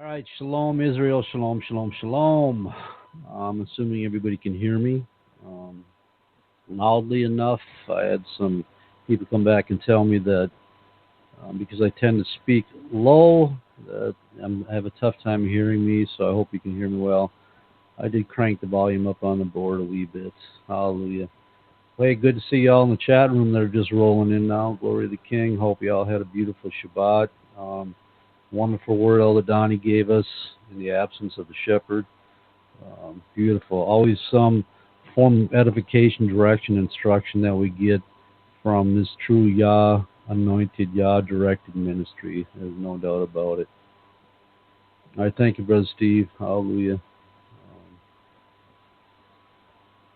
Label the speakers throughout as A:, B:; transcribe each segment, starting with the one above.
A: All right, shalom Israel, shalom, shalom, shalom. I'm assuming everybody can hear me um, loudly enough. I had some people come back and tell me that because I tend to speak low, that I have a tough time hearing me, so I hope you can hear me well. I did crank the volume up on the board a wee bit. Hallelujah. Hey, good to see y'all in the chat room. They're just rolling in now. Glory to the King. Hope y'all had a beautiful Shabbat. Wonderful word Elder Donnie gave us in the absence of the shepherd. Beautiful. Always some form of edification, direction, instruction that we get from this true Yah anointed, Yah directed ministry. There's no doubt about it. All right, thank you, Brother Steve. Hallelujah.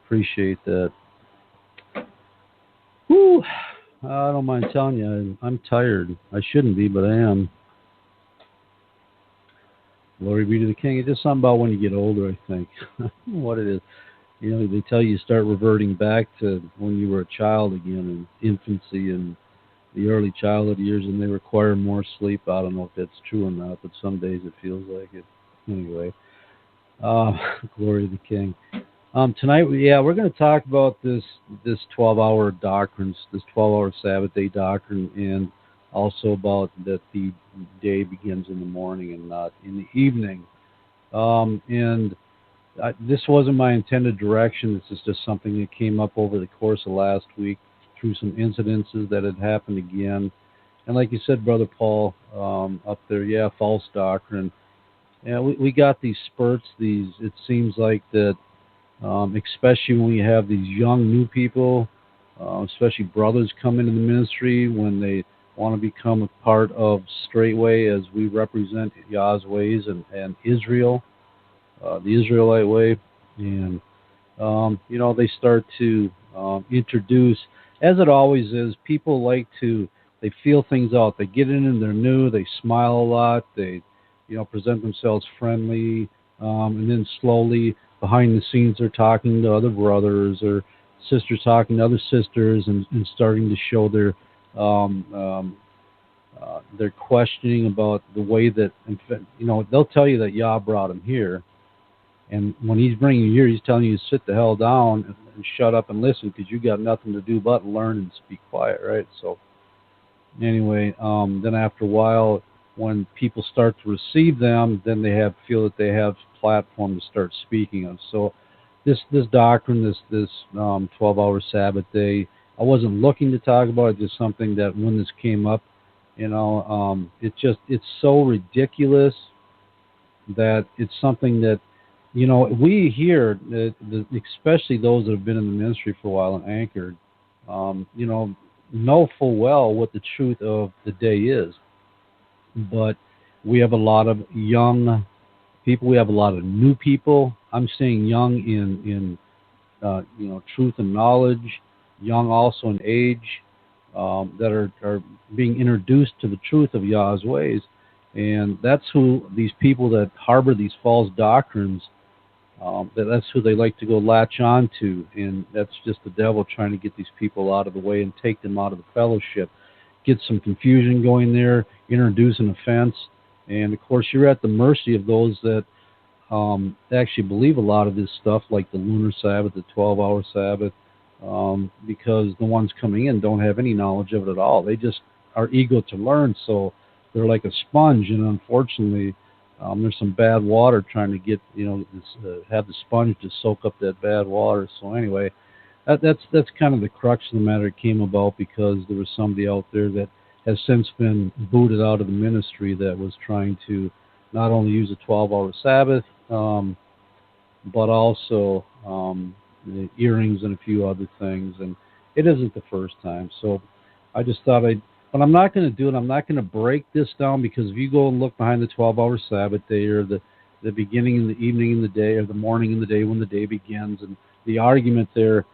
A: Appreciate that. Whew. I don't mind telling you, I'm tired. I shouldn't be, but I am. Glory be to the King. It's just something about when you get older, I think. What it is. You know, they tell you start reverting back to when you were a child again, in infancy and the early childhood years, and they require more sleep. I don't know if that's true or not, but some days it feels like it. Anyway, glory to the King. Tonight, we're going to talk about this 12-hour doctrine, this 12-hour Sabbath day doctrine, and also about that the day begins in the morning and not in the evening. This wasn't my intended direction. This is just something that came up over the course of last week through some incidences that had happened again. And like you said, Brother Paul, up there, false doctrine. Yeah, we got these spurts. It seems like that, especially when we have these young new people, especially brothers come into the ministry when they want to become a part of Straitway, as we represent Yah's ways and Israel, the Israelite way. And, they start to introduce, as it always is, people they feel things out. They get in and they're new, they smile a lot, they, present themselves friendly, and then slowly behind the scenes they're talking to other brothers or sisters talking to other sisters and starting to show their questioning about the way that, they'll tell you that Yah brought him here. And when he's bringing you here, he's telling you to sit the hell down and shut up and listen because you got nothing to do but learn and speak quiet, right? So anyway, then after a while, when people start to receive them, then they feel that they have platform to start speaking of. So this doctrine, this 12-hour Sabbath day, I wasn't looking to talk about it. Just something that when this came up, it's so ridiculous that it's something that, we here, especially those that have been in the ministry for a while and anchored, know full well what the truth of the day is. But we have a lot of young people. We have a lot of new people. I'm saying young in truth and knowledge, young also in age, that are being introduced to the truth of Yah's ways. And that's who these people that harbor these false doctrines, that's who they like to go latch on to. And that's just the devil trying to get these people out of the way and take them out of the fellowship. Get some confusion going there, introduce an offense. And, of course, you're at the mercy of those that actually believe a lot of this stuff, like the lunar Sabbath, the 12-hour Sabbath, because the ones coming in don't have any knowledge of it at all. They just are eager to learn, so they're like a sponge. And unfortunately, there's some bad water trying to get, have the sponge to soak up that bad water. So anyway, that's kind of the crux of the matter. It came about because there was somebody out there that has since been booted out of the ministry that was trying to not only use a 12-hour Sabbath, but also the earrings and a few other things. And it isn't the first time. So I just thought but I'm not going to do it. I'm not going to break this down, because if you go and look behind the 12-hour Sabbath day, or the beginning and the evening and the day, or the morning and the day when the day begins, and the argument there,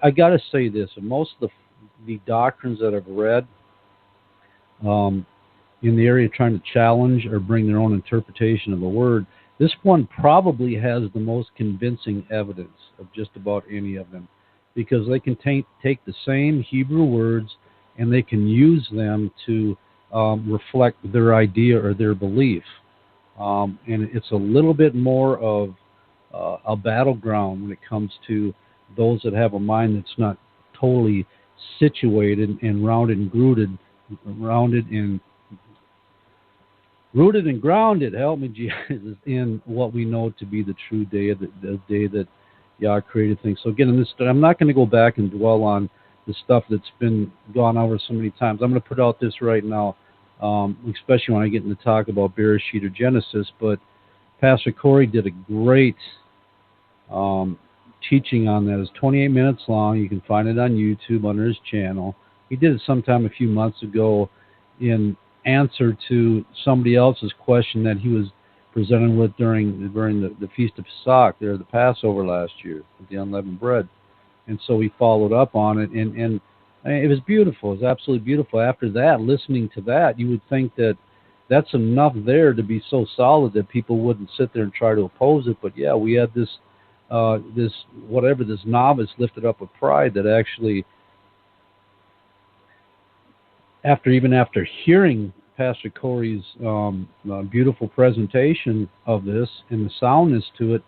A: I got to say this, and most of the doctrines that I've read in the area trying to challenge or bring their own interpretation of the word, this one probably has the most convincing evidence of just about any of them, because they can take the same Hebrew words and they can use them to reflect their idea or their belief. And it's a little bit more of a battleground when it comes to those that have a mind that's not totally situated and rounded and rooted and grounded. Help me, Jesus, in what we know to be the true day of the day that Yah created things. So again, in this, I'm not going to go back and dwell on the stuff that's been gone over so many times. I'm going to put out this right now, especially when I get into talk about Bereshit or Genesis. But Pastor Corey did a great teaching on that. It's 28 minutes long. You can find it on YouTube under his channel. He did it sometime a few months ago in answer to somebody else's question that he was presented with during the Feast of Pesach, there, the Passover last year, with the unleavened bread. And so he followed up on it, and it was beautiful. It was absolutely beautiful. After that, listening to that, you would think that that's enough there to be so solid that people wouldn't sit there and try to oppose it. But yeah, we had this novice lifted up with pride that actually, after hearing Pastor Corey's beautiful presentation of this and the soundness to it,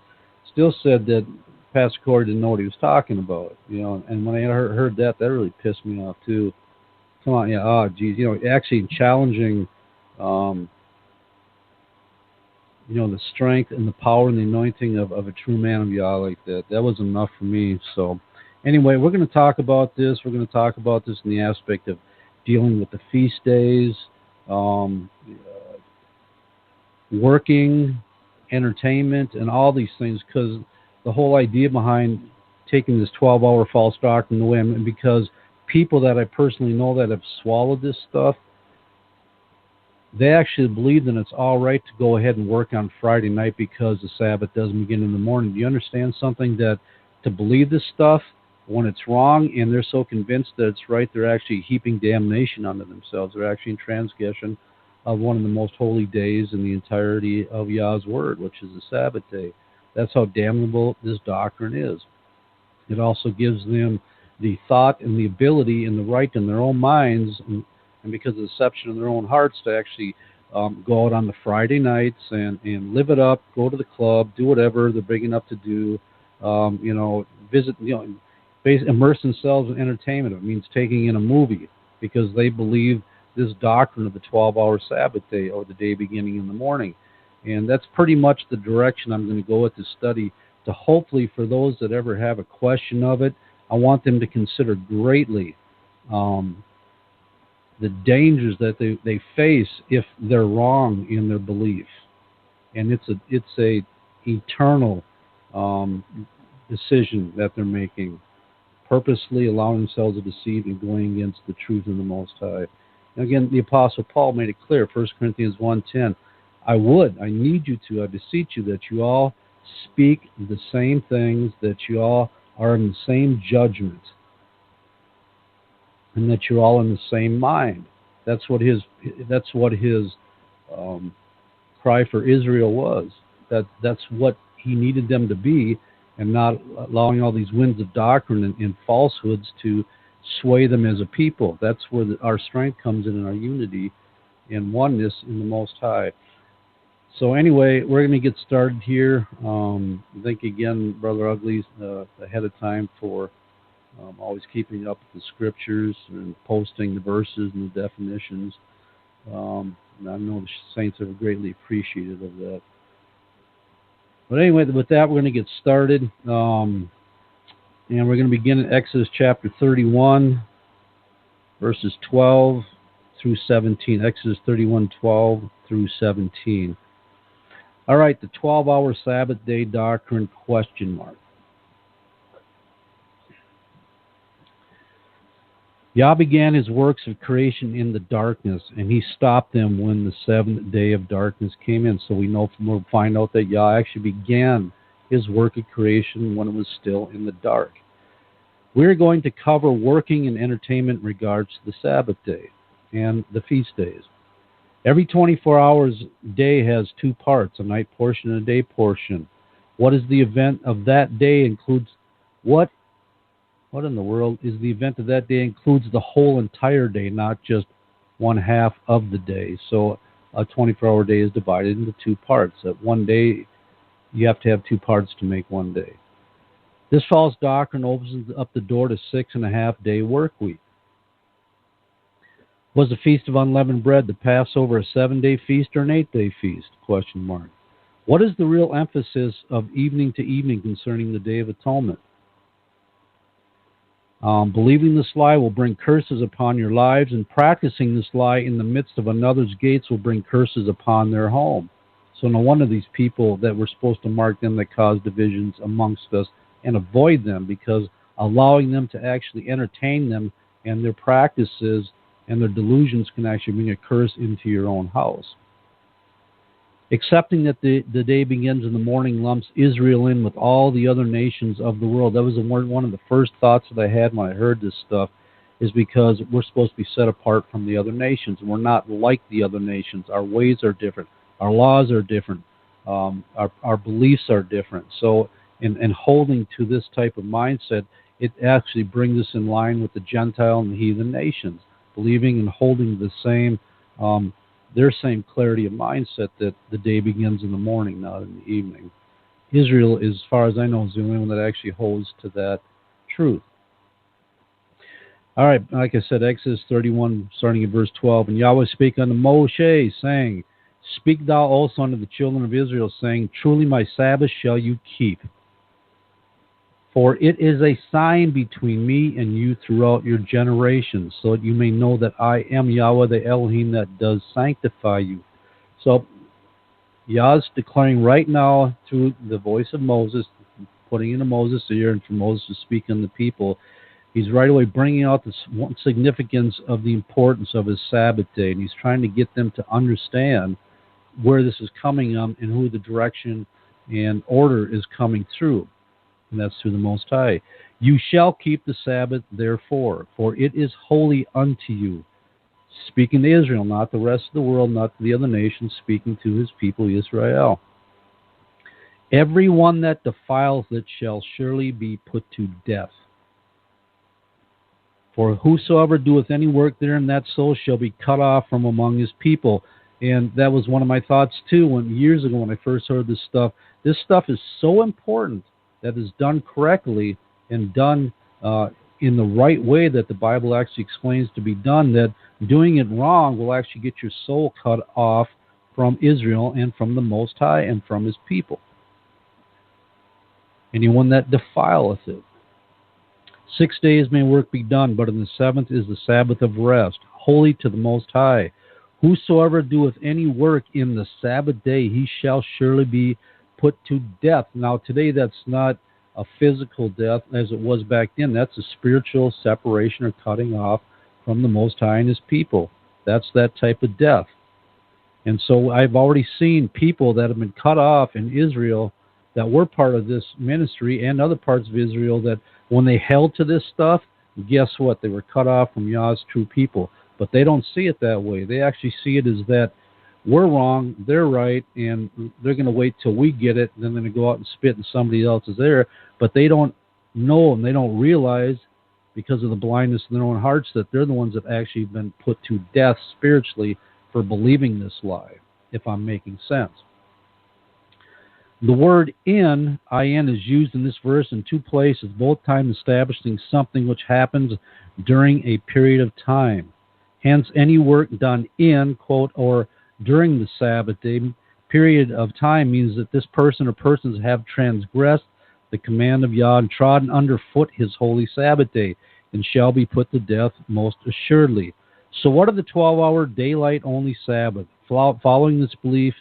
A: still said that Pastor Corey didn't know what he was talking about, And when I heard that really pissed me off too. Come on, yeah, geez, actually challenging, the strength and the power and the anointing of a true man of Yah like that. That was enough for me. So, anyway, we're going to talk about this. We're going to talk about this in the aspect of dealing with the feast days, working, entertainment, and all these things, because the whole idea behind taking this 12-hour false doctrine away, because people that I personally know that have swallowed this stuff, they actually believe that it's all right to go ahead and work on Friday night because the Sabbath doesn't begin in the morning. Do you understand something? That to believe this stuff when it's wrong and they're so convinced that it's right, they're actually heaping damnation onto themselves. They're actually in transgression of one of the most holy days in the entirety of Yah's Word, which is the Sabbath day. That's how damnable this doctrine is. It also gives them the thought and the ability and the right in their own minds, and because of the deception in their own hearts, to actually go out on the Friday nights and live it up, go to the club, do whatever they're big enough to do, visit, immerse themselves in entertainment. It means taking in a movie because they believe this doctrine of the 12-hour Sabbath day or the day beginning in the morning. And that's pretty much the direction I'm going to go with this study, to hopefully, for those that ever have a question of it, I want them to consider greatly the dangers that they face if they're wrong in their belief. And it's a eternal decision that they're making, purposely allowing themselves to deceive and going against the truth of the Most High. And again, the Apostle Paul made it clear, 1 Corinthians 1:10, I need you to, I beseech you that you all speak the same things, that you all are in the same judgment, and that you're all in the same mind. That's what his cry for Israel was. That's what he needed them to be, and not allowing all these winds of doctrine and falsehoods to sway them as a people. That's where our strength comes in our unity and oneness in the Most High. So anyway, we're going to get started here. Thank you again, Brother Ugly, ahead of time for always keeping up with the scriptures and posting the verses and the definitions. And I know the saints are greatly appreciative of that. But anyway, with that, we're going to get started. And we're going to begin in Exodus chapter 31, verses 12 through 17. Exodus 31, 12 through 17. All right, the 12-hour Sabbath day doctrine, question mark. Yah began his works of creation in the darkness, and he stopped them when the seventh day of darkness came in. So we'll find out that Yah actually began his work of creation when it was still in the dark. We're going to cover working and entertainment in regards to the Sabbath day and the feast days. Every 24 hours day has two parts, a night portion and a day portion. What is the event of that day includes what in the world is the event of that day includes the whole entire day, not just one half of the day. So a 24-hour day is divided into two parts. That one day, you have to have two parts to make one day. This false doctrine opens up the door to 6.5-day work week. Was the Feast of Unleavened Bread, the Passover, a 7-day feast or an 8-day feast? Question mark. What is the real emphasis of evening to evening concerning the Day of Atonement? Believing this lie will bring curses upon your lives, and practicing this lie in the midst of another's gates will bring curses upon their home. So no wonder these people that we're supposed to mark them that cause divisions amongst us and avoid them, because allowing them to actually entertain them and their practices and their delusions can actually bring a curse into your own house. Accepting that the day begins in the morning lumps Israel in with all the other nations of the world. That was one of the first thoughts that I had when I heard this stuff, is because we're supposed to be set apart from the other nations. We're not like the other nations. Our ways are different. Our laws are different. Our beliefs are different. So in holding to this type of mindset, it actually brings us in line with the Gentile and the heathen nations, believing and holding the same their same clarity of mindset that the day begins in the morning, not in the evening. Israel, as far as I know, is the only one that actually holds to that truth. All right, like I said, Exodus 31, starting at verse 12. And Yahweh spake unto Moshe, saying, Speak thou also unto the children of Israel, saying, Truly my Sabbath shall you keep. For it is a sign between me and you throughout your generations, so that you may know that I am Yahweh the Elohim that does sanctify you. So Yah's declaring right now through the voice of Moses, putting into Moses' ear and for Moses to speak on the people, he's right away bringing out the significance of the importance of his Sabbath day, and he's trying to get them to understand where this is coming and who the direction and order is coming through. And that's through the Most High. You shall keep the Sabbath, therefore, for it is holy unto you. Speaking to Israel, not the rest of the world, not to the other nations, speaking to his people Israel. Everyone that defiles it shall surely be put to death. For whosoever doeth any work therein, that soul shall be cut off from among his people. And that was one of my thoughts, too, years ago when I first heard this stuff. This stuff is so important that is done correctly and done in the right way that the Bible actually explains to be done, that doing it wrong will actually get your soul cut off from Israel and from the Most High and from his people. Anyone that defileth it. 6 days may work be done, but in the seventh is the Sabbath of rest, holy to the Most High. Whosoever doeth any work in the Sabbath day, he shall surely be put to death. Now, today that's not a physical death as it was back then. That's a spiritual separation or cutting off from the Most High and his people. That's that type of death. And so I've already seen people that have been cut off in Israel that were part of this ministry and other parts of Israel that when they held to this stuff, guess what? They were cut off from Yah's true people. But they don't see it that way. They actually see it as that we're wrong, they're right, and they're going to wait till we get it, and then they're going to go out and spit in somebody else's ear. But they don't know and they don't realize, because of the blindness in their own hearts, that they're the ones that actually been put to death spiritually for believing this lie, if I'm making sense. The word in, I-N, is used in this verse in two places, both times establishing something which happens during a period of time. Hence, any work done in, quote, or during the Sabbath day period of time means that this person or persons have transgressed the command of Yah and trodden underfoot his holy Sabbath day and shall be put to death most assuredly. So what are the 12-hour daylight-only Sabbath? Following this belief,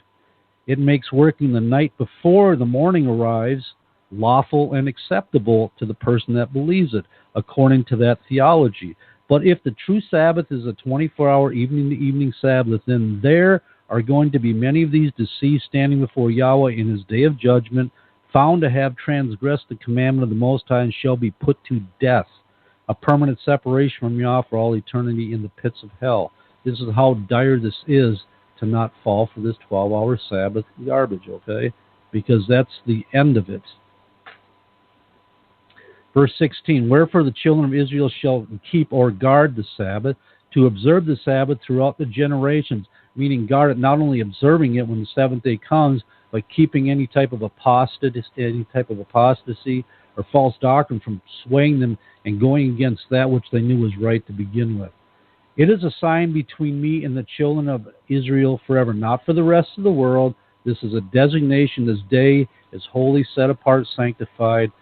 A: it makes working the night before the morning arrives lawful and acceptable to the person that believes it, according to that theology. But if the true Sabbath is a 24-hour evening-to-evening Sabbath, then there are going to be many of these deceased standing before Yahweh in his day of judgment, found to have transgressed the commandment of the Most High, and shall be put to death, a permanent separation from Yah for all eternity in the pits of hell. This is how dire this is to not fall for this 12-hour Sabbath garbage, okay? Because that's the end of it. Verse 16, wherefore the children of Israel shall keep or guard the Sabbath to observe the Sabbath throughout the generations, meaning guard it, not only observing it when the seventh day comes, but keeping any type of apostasy or false doctrine from swaying them and going against that which they knew was right to begin with. It is a sign between me and the children of Israel forever, not for the rest of the world. This is a designation. This day is holy, set apart, sanctified,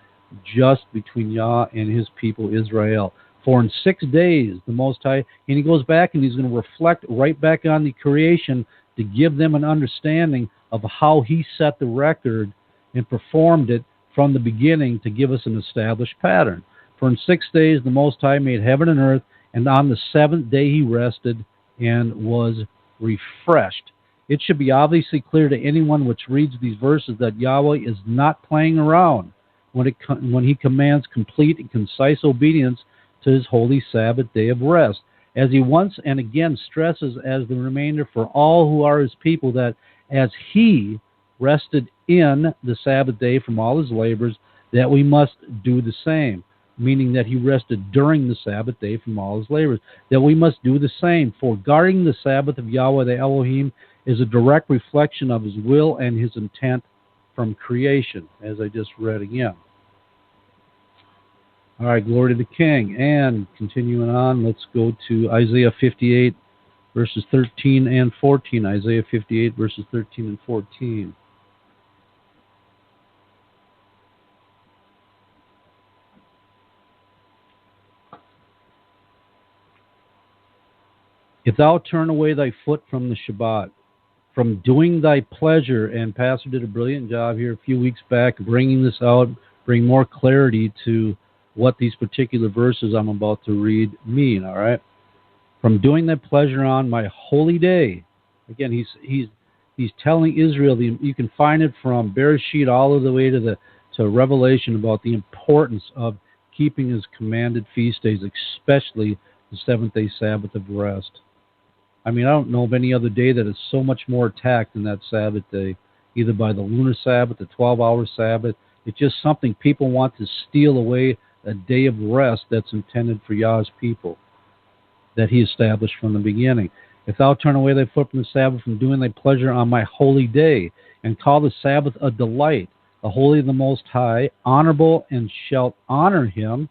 A: just between Yah and his people Israel. For in 6 days the Most High, and he goes back and he's going to reflect right back on the creation to give them an understanding of how he set the record and performed it from the beginning to give us an established pattern. For in 6 days the Most High made heaven and earth, and on the seventh day he rested and was refreshed. It should be obviously clear to anyone which reads these verses that Yahweh is not playing around when he commands complete and concise obedience to his holy Sabbath day of rest. As he once and again stresses as the remainder for all who are his people, that as he rested in the Sabbath day from all his labors, that we must do the same, meaning that he rested during the Sabbath day from all his labors, that we must do the same. For guarding the Sabbath of Yahweh the Elohim is a direct reflection of his will and his intent from creation, as I just read again. All right, glory to the King. And continuing on, let's go to Isaiah 58, verses 13 and 14. Isaiah 58, verses 13 and 14. If thou turn away thy foot from the Shabbat, from doing thy pleasure, and Pastor did a brilliant job here a few weeks back bringing this out, bring more clarity to what these particular verses I'm about to read mean, all right? From doing thy pleasure on my holy day. Again, he's telling Israel, you can find it from Bereshit all the way to Revelation about the importance of keeping his commanded feast days, especially the seventh-day Sabbath of rest. I mean, I don't know of any other day that is so much more attacked than that Sabbath day, either by the lunar Sabbath, the 12-hour Sabbath. It's just something people want to steal away, a day of rest that's intended for Yah's people, that he established from the beginning. If thou turn away thy foot from the Sabbath, from doing thy pleasure on my holy day, and call the Sabbath a delight, the holy of the Most High, honorable, and shalt honor him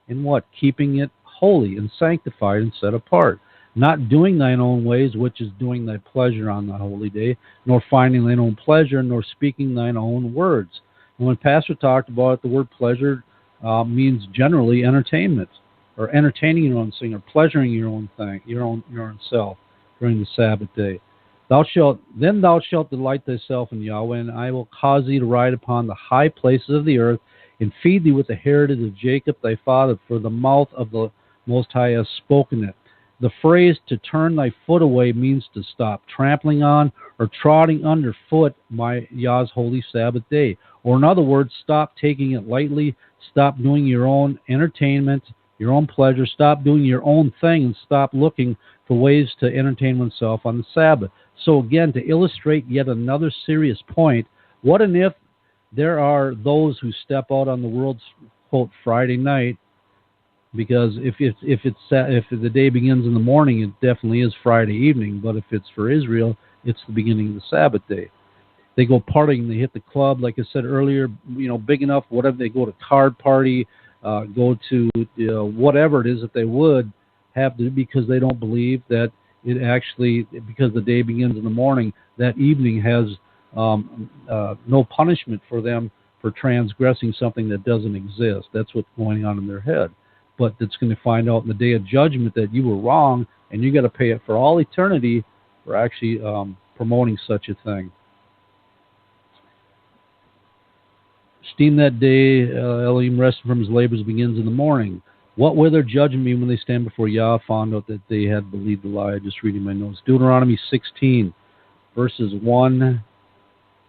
A: in what? Keeping it holy and sanctified and set apart. Not doing thine own ways, which is doing thy pleasure on the holy day, nor finding thine own pleasure, nor speaking thine own words. And when Pastor talked about it, the word pleasure means generally entertainment, or entertaining your own thing, or pleasuring your own thing, your own self during the Sabbath day. Thou shalt delight thyself in Yahweh, and I will cause thee to ride upon the high places of the earth, and feed thee with the heritage of Jacob thy father, for the mouth of the Most High has spoken it. The phrase to turn thy foot away means to stop trampling on or trotting underfoot my Yah's holy Sabbath day. Or in other words, stop taking it lightly, stop doing your own entertainment, your own pleasure, stop doing your own thing, and stop looking for ways to entertain oneself on the Sabbath. So again, to illustrate yet another serious point, what and if there are those who step out on the world's, quote, Friday night, because if the day begins in the morning, it definitely is Friday evening. But if it's for Israel, it's the beginning of the Sabbath day. They go partying, they hit the club, like I said earlier, big enough, whatever. They go to card party, go to whatever it is that they would have to, because they don't believe that it actually, because the day begins in the morning, that evening has no punishment for them for transgressing something that doesn't exist. That's what's going on in their head. But it's going to find out in the day of judgment that you were wrong, and you got to pay it for all eternity for actually promoting such a thing. Esteem that day, Elohim resting from his labors begins in the morning. What will their judgment be when they stand before Yah, found out that they had believed the lie? Just reading my notes. Deuteronomy 16, verses 1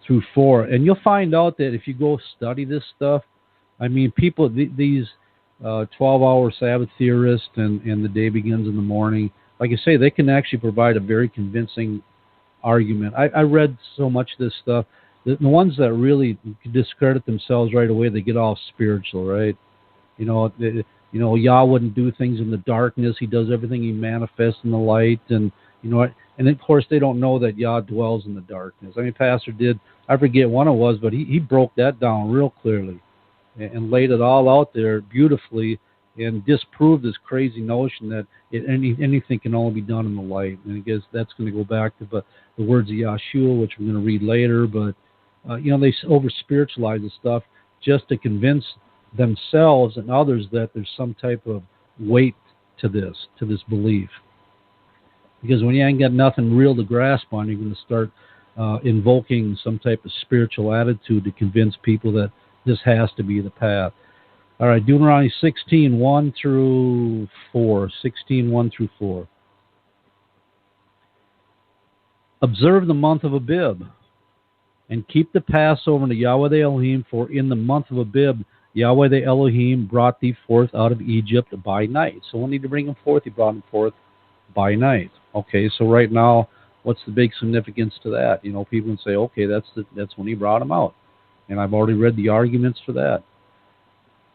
A: through 4. And you'll find out that if you go study this stuff, I mean, people, these 12-hour Sabbath theorists and the day begins in the morning, like I say, they can actually provide a very convincing argument. I read so much of this stuff. The ones that really discredit themselves right away, they get all spiritual, right? Yah wouldn't do things in the darkness. He does everything. He manifests in the light. And, and of course, they don't know that Yah dwells in the darkness. I mean, Pastor did, I forget when it was, but he broke that down real clearly and laid it all out there beautifully and disproved this crazy notion that anything can only be done in the light. And I guess that's going to go back to the words of Yahshua, which we're going to read later. But, they over-spiritualize the stuff just to convince themselves and others that there's some type of weight to this belief. Because when you ain't got nothing real to grasp on, you're going to start invoking some type of spiritual attitude to convince people that this has to be the path. All right, Deuteronomy 16:1 through 4. 16:1 through 4. Observe the month of Abib, and keep the Passover to Yahweh the Elohim, for in the month of Abib, Yahweh the Elohim brought thee forth out of Egypt by night. So when did he bring him forth? He brought him forth by night. Okay, so right now, what's the big significance to that? People can say, okay, that's when he brought him out. And I've already read the arguments for that.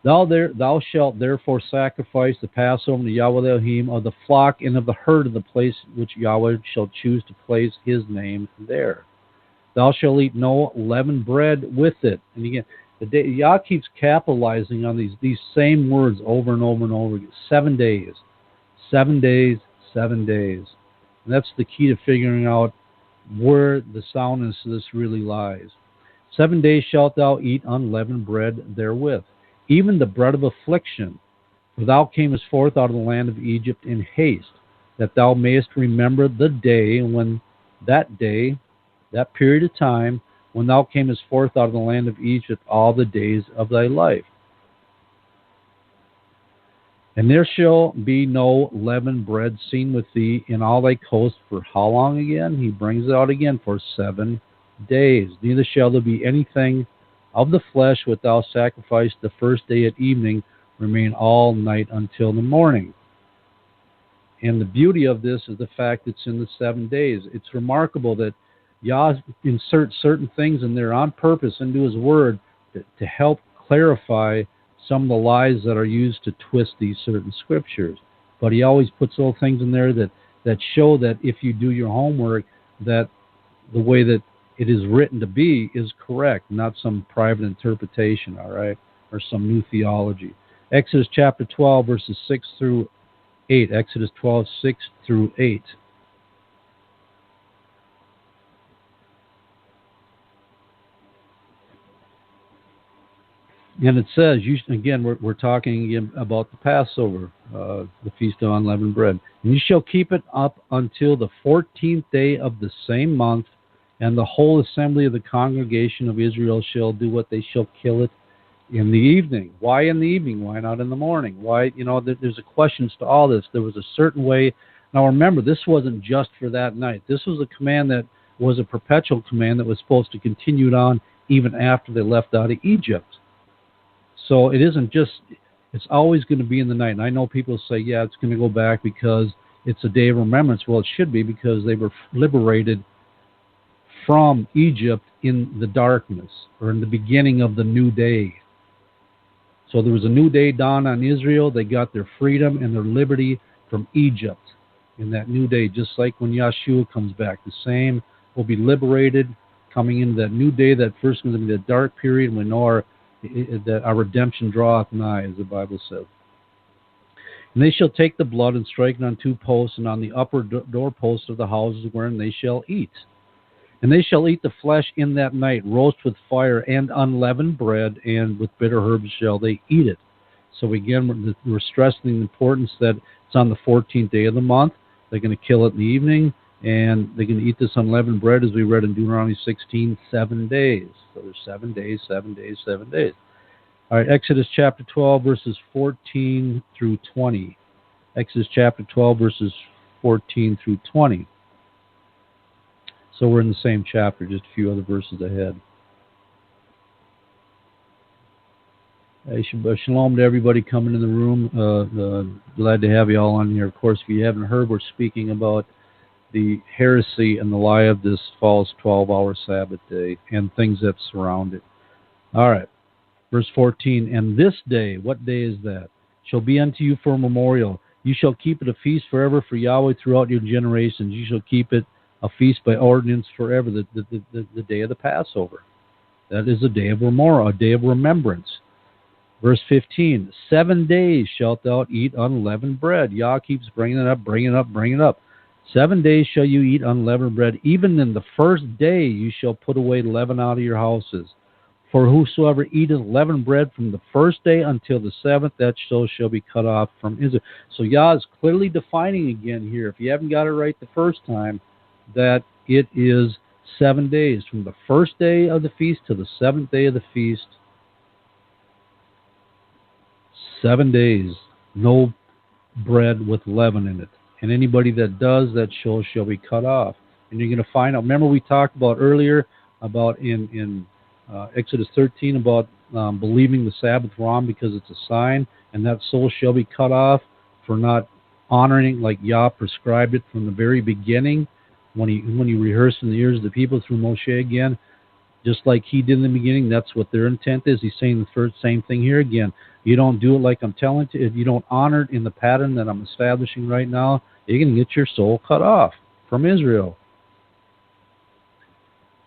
A: Thou shalt therefore sacrifice the Passover to Yahweh the Elohim of the flock and of the herd of the place which Yahweh shall choose to place his name there. Thou shalt eat no leavened bread with it. And again, Yah keeps capitalizing on these same words over and over and over again. 7 days. 7 days, 7 days. And that's the key to figuring out where the soundness of this really lies. 7 days shalt thou eat unleavened bread therewith, even the bread of affliction. For thou camest forth out of the land of Egypt in haste, that thou mayest remember the day when that period of time, when thou camest forth out of the land of Egypt all the days of thy life. And there shall be no leavened bread seen with thee in all thy coast for how long again? He brings it out again, for 7 days. Neither shall there be anything of the flesh which thou sacrifice the first day at evening, remain all night until the morning. And the beauty of this is the fact it's in the 7 days. It's remarkable that Yah inserts certain things in there on purpose into his word to help clarify some of the lies that are used to twist these certain scriptures. But he always puts little things in there that show that if you do your homework, that the way that it is written to be is correct, not some private interpretation, all right, or some new theology. Exodus chapter 12, verses 6 through 8. Exodus 12, 6 through 8. And it says, again, we're talking again about the Passover, the Feast of Unleavened Bread. And you shall keep it up until the 14th day of the same month, and the whole assembly of the congregation of Israel shall do what they shall kill it in the evening. Why in the evening? Why not in the morning? Why, there's a questions to all this. There was a certain way. Now remember, this wasn't just for that night. This was a command that was a perpetual command that was supposed to continue on even after they left out of Egypt. So it isn't just, it's always going to be in the night. And I know people say, yeah, it's going to go back because it's a day of remembrance. Well, it should be, because they were liberated from Egypt in the darkness, or in the beginning of the new day. So there was a new day dawned on Israel. They got their freedom and their liberty from Egypt in that new day, just like when Yahshua comes back. The same will be liberated coming into that new day. That first is going to be the dark period, and we know that our redemption draweth nigh, as the Bible says. And they shall take the blood and strike it on 2 posts, and on the upper doorposts of the houses wherein they shall eat. And they shall eat the flesh in that night, roast with fire and unleavened bread, and with bitter herbs shall they eat it. So again, we're stressing the importance that it's on the 14th day of the month. They're going to kill it in the evening, and they're going to eat this unleavened bread, as we read in Deuteronomy 16, 7 days. So there's 7 days, 7 days, 7 days. All right, Exodus chapter 12, verses 14 through 20. Exodus chapter 12, verses 14 through 20. So we're in the same chapter, just a few other verses ahead. Hey, shalom to everybody coming in the room. Glad to have you all on here. Of course, if you haven't heard, we're speaking about the heresy and the lie of this false 12-hour Sabbath day and things that surround it. All right, verse 14. And this day, what day is that? shall be unto you for a memorial. You shall keep it a feast forever for Yahweh throughout your generations. You shall keep it a feast by ordinance forever, the day of the Passover. That is a day of memorial, a day of remembrance. Verse 15, 7 days shalt thou eat unleavened bread. Yah keeps bringing it up, bringing it up, bringing it up. 7 days shall you eat unleavened bread. Even in the first day you shall put away leaven out of your houses. For whosoever eateth leavened bread from the first day until the seventh, that soul shall be cut off from Israel. So Yah is clearly defining again here, if you haven't got it right the first time, that it is 7 days. From the first day of the feast to the seventh day of the feast, 7 days, no bread with leaven in it. And anybody that does, that soul shall be cut off. And you're going to find out. Remember we talked about earlier about in Exodus 13 about believing the Sabbath wrong because it's a sign, and that soul shall be cut off for not honoring like Yah prescribed it from the very beginning when he rehearsed in the ears of the people through Moshe again. Just like he did in the beginning, that's what their intent is. He's saying the first same thing here again. You don't do it like I'm telling you. If you don't honor it in the pattern that I'm establishing right now, you're going to get your soul cut off from Israel.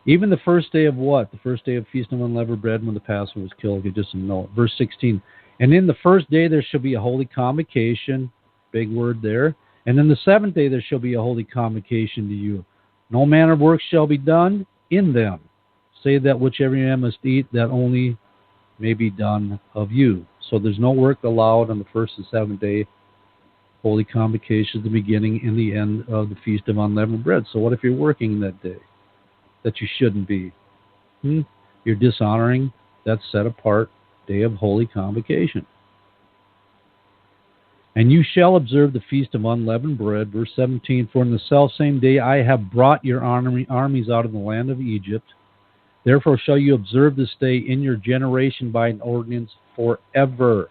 A: Even the first day of what? The first day of Feast of Unleavened Bread when the Passover was killed. You just know it. Verse 16. And in the first day there shall be a holy convocation. Big word there. And in the seventh day there shall be a holy convocation to you. No manner of work shall be done in them. Say that which every man must eat, that only may be done of you. So there's no work allowed on the first and seventh day. Holy convocation is the beginning and the end of the Feast of Unleavened Bread. So what if you're working that day that you shouldn't be? You're dishonoring that set apart day of holy convocation. And you shall observe the Feast of Unleavened Bread. Verse 17, for in the selfsame day I have brought your armies out of the land of Egypt. Therefore shall you observe this day in your generation by an ordinance forever.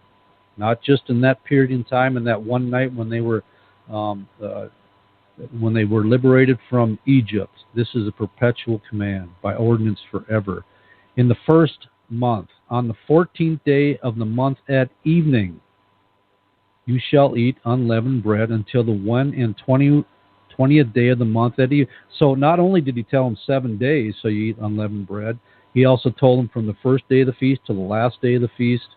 A: Not just in that period in time and that one night when they were liberated from Egypt. This is a perpetual command by ordinance forever. In the first month, on the 14th day of the month at evening, you shall eat unleavened bread until the 20th day of the month at evening. So not only did he tell them 7 days, so you eat unleavened bread, he also told them from the first day of the feast to the last day of the feast,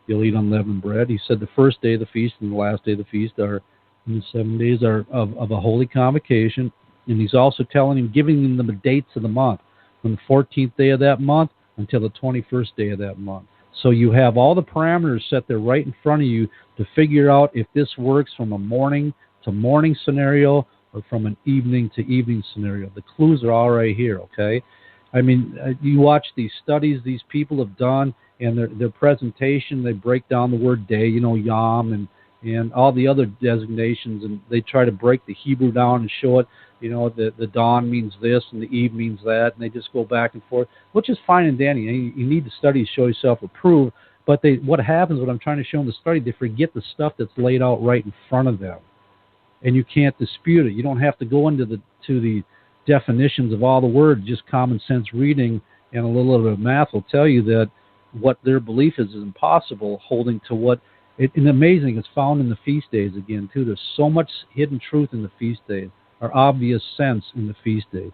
A: you'll eat unleavened bread. He said the first day of the feast and the last day of the feast are, and the 7 days are of a holy convocation. And he's also giving them the dates of the month, from the 14th day of that month until the 21st day of that month. So you have all the parameters set there right in front of you to figure out if this works from a morning to morning scenario or from an evening to evening scenario. The clues are all right here, okay? I mean, you watch these studies these people have done, and their presentation, they break down the word day, yom, and all the other designations, and they try to break the Hebrew down and show it, the dawn means this and the eve means that, and they just go back and forth, which is fine and dandy. You need to study to show yourself approved, but what happens, what I'm trying to show in the study, they forget the stuff that's laid out right in front of them, and you can't dispute it. You don't have to go into the definitions of all the words. Just common sense reading and a little bit of math will tell you that what their belief is impossible, holding to what and amazing, it's found in the feast days again too. There's so much hidden truth in the feast days, or obvious sense in the feast day.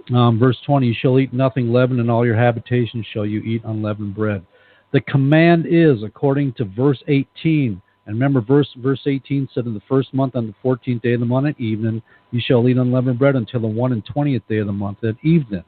A: Verse 20, you shall eat nothing leavened, in all your habitations shall you eat unleavened bread. The command is according to verse 18. And remember, verse 18 said, in the first month on the 14th day of the month at evening, you shall eat unleavened bread until the 21st day of the month at evening.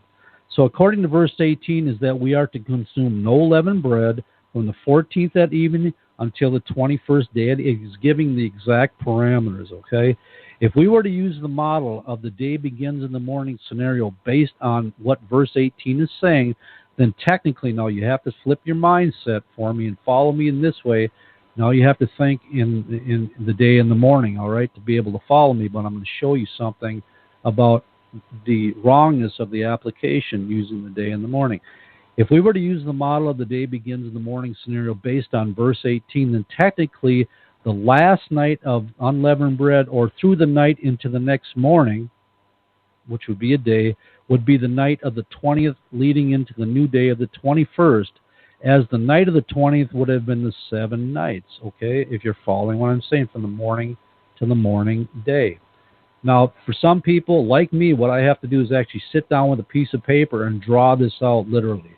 A: So according to verse 18 is that we are to consume no leavened bread from the 14th at evening until the 21st day. It is giving the exact parameters, okay? If we were to use the model of the day begins in the morning scenario based on what verse 18 is saying, then technically now you have to flip your mindset for me and follow me in this way. Now you have to think in the day and the morning, all right, to be able to follow me. But I'm going to show you something about the wrongness of the application using the day and the morning. If we were to use the model of the day begins in the morning scenario based on verse 18, then technically the last night of unleavened bread, or through the night into the next morning, which would be a day, would be the night of the 20th leading into the new day of the 21st. as the night of the 20th would have been the 7 nights, okay, if you're following what I'm saying, from the morning to the morning day. Now, for some people, like me, what I have to do is actually sit down with a piece of paper and draw this out literally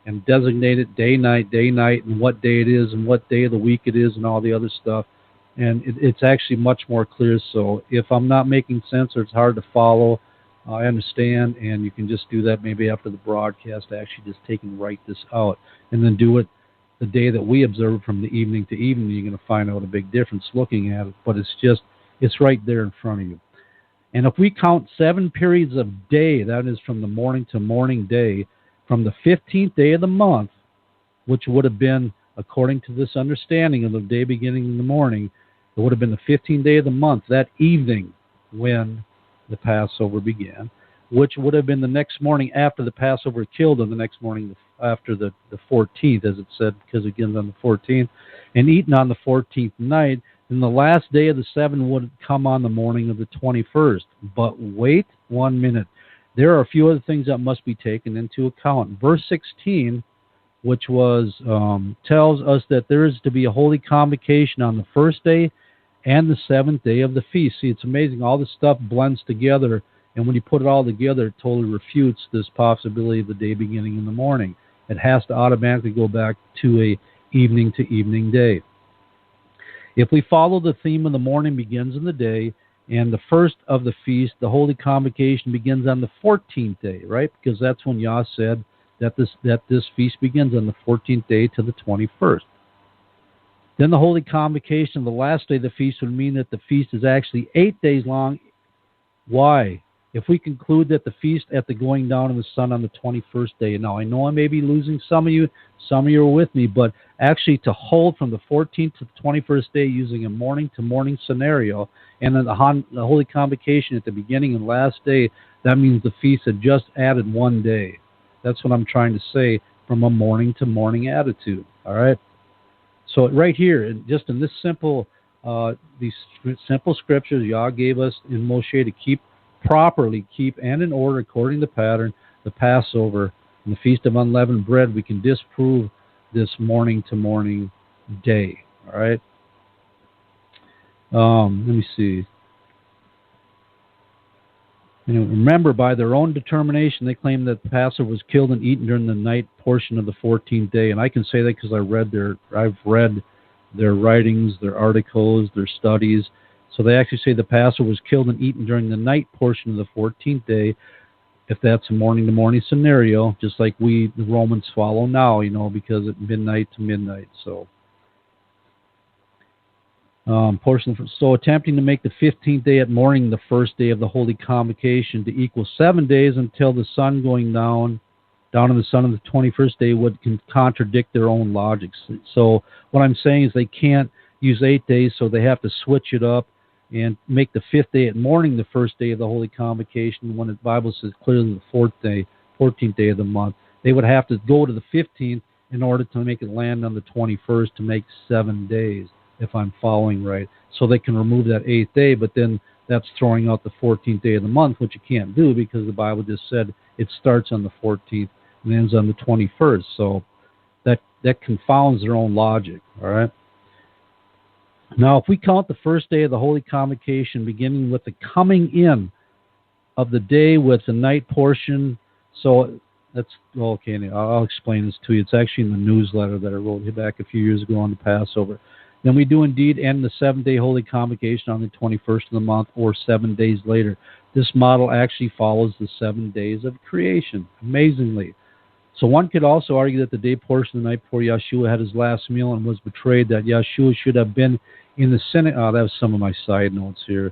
A: and designate it day, night, and what day it is and what day of the week it is and all the other stuff. And it's actually much more clear. So if I'm not making sense or it's hard to follow, I understand, and you can just do that maybe after the broadcast, actually just take and write this out, and then do it the day that we observe from the evening to evening. You're going to find out a big difference looking at it, but it's right there in front of you. And if we count 7 periods of day, that is from the morning to morning day, from the 15th day of the month, which would have been, according to this understanding of the day beginning in the morning, it would have been the 15th day of the month, that evening when the Passover began, which would have been the next morning after the Passover killed, and the next morning after the 14th, as it said, because it begins on the 14th, and eaten on the 14th night. Then the last day of the 7 would come on the morning of the 21st. But wait 1 minute. There are a few other things that must be taken into account. Verse 16, which was tells us that there is to be a holy convocation on the first day and the 7th day of the feast. See, it's amazing. All this stuff blends together, and when you put it all together, it totally refutes this possibility of the day beginning in the morning. It has to automatically go back to a evening to evening day. If we follow the theme of the morning begins in the day, and the first of the feast, the holy convocation, begins on the 14th day, right? Because that's when Yah said that this feast begins on the 14th day to the 21st. Then the holy convocation of the last day of the feast would mean that the feast is actually 8 days long. Why? If we conclude that the feast at the going down of the sun on the 21st day. Now, I know I may be losing some of you are with me, but actually to hold from the 14th to the 21st day using a morning-to-morning scenario, and then the holy convocation at the beginning and last day, that means the feast had just added 1 day. That's what I'm trying to say from a morning-to-morning attitude, all right? So right here, just in this these simple scriptures, Yah gave us in Moshe to keep and in order according to the pattern, the Passover and the Feast of Unleavened Bread. We can disprove this morning-to-morning day, all right? Let me see. Remember, by their own determination, they claim that the Passover was killed and eaten during the night portion of the 14th day. And I can say that because I've read their writings, their articles, their studies. So they actually say the Passover was killed and eaten during the night portion of the 14th day, if that's a morning-to-morning scenario, just like the Romans follow now, because it's midnight to midnight. So so attempting to make the 15th day at morning the first day of the Holy Convocation to equal 7 days until the sun going down on the sun of the 21st day would contradict their own logic. So what I'm saying is they can't use 8 days, so they have to switch it up and make the 5th day at morning the first day of the Holy Convocation, when the Bible says clearly the 14th day of the month. They would have to go to the 15th in order to make it land on the 21st to make 7 days, if I'm following right. So they can remove that 8th day, but then that's throwing out the 14th day of the month, which you can't do because the Bible just said it starts on the 14th and ends on the 21st. So that confounds their own logic, all right? Now, if we count the first day of the Holy Convocation beginning with the coming in of the day with the night portion, so that's okay. I'll explain this to you. It's actually in the newsletter that I wrote back a few years ago on the Passover. Then we do indeed end the 7-day Holy Convocation on the 21st of the month or 7 days later. This model actually follows the 7 days of creation, amazingly. So one could also argue that the day portion of the night before Yeshua had his last meal and was betrayed, that Yeshua should have been in the synagogue. That was some of my side notes here.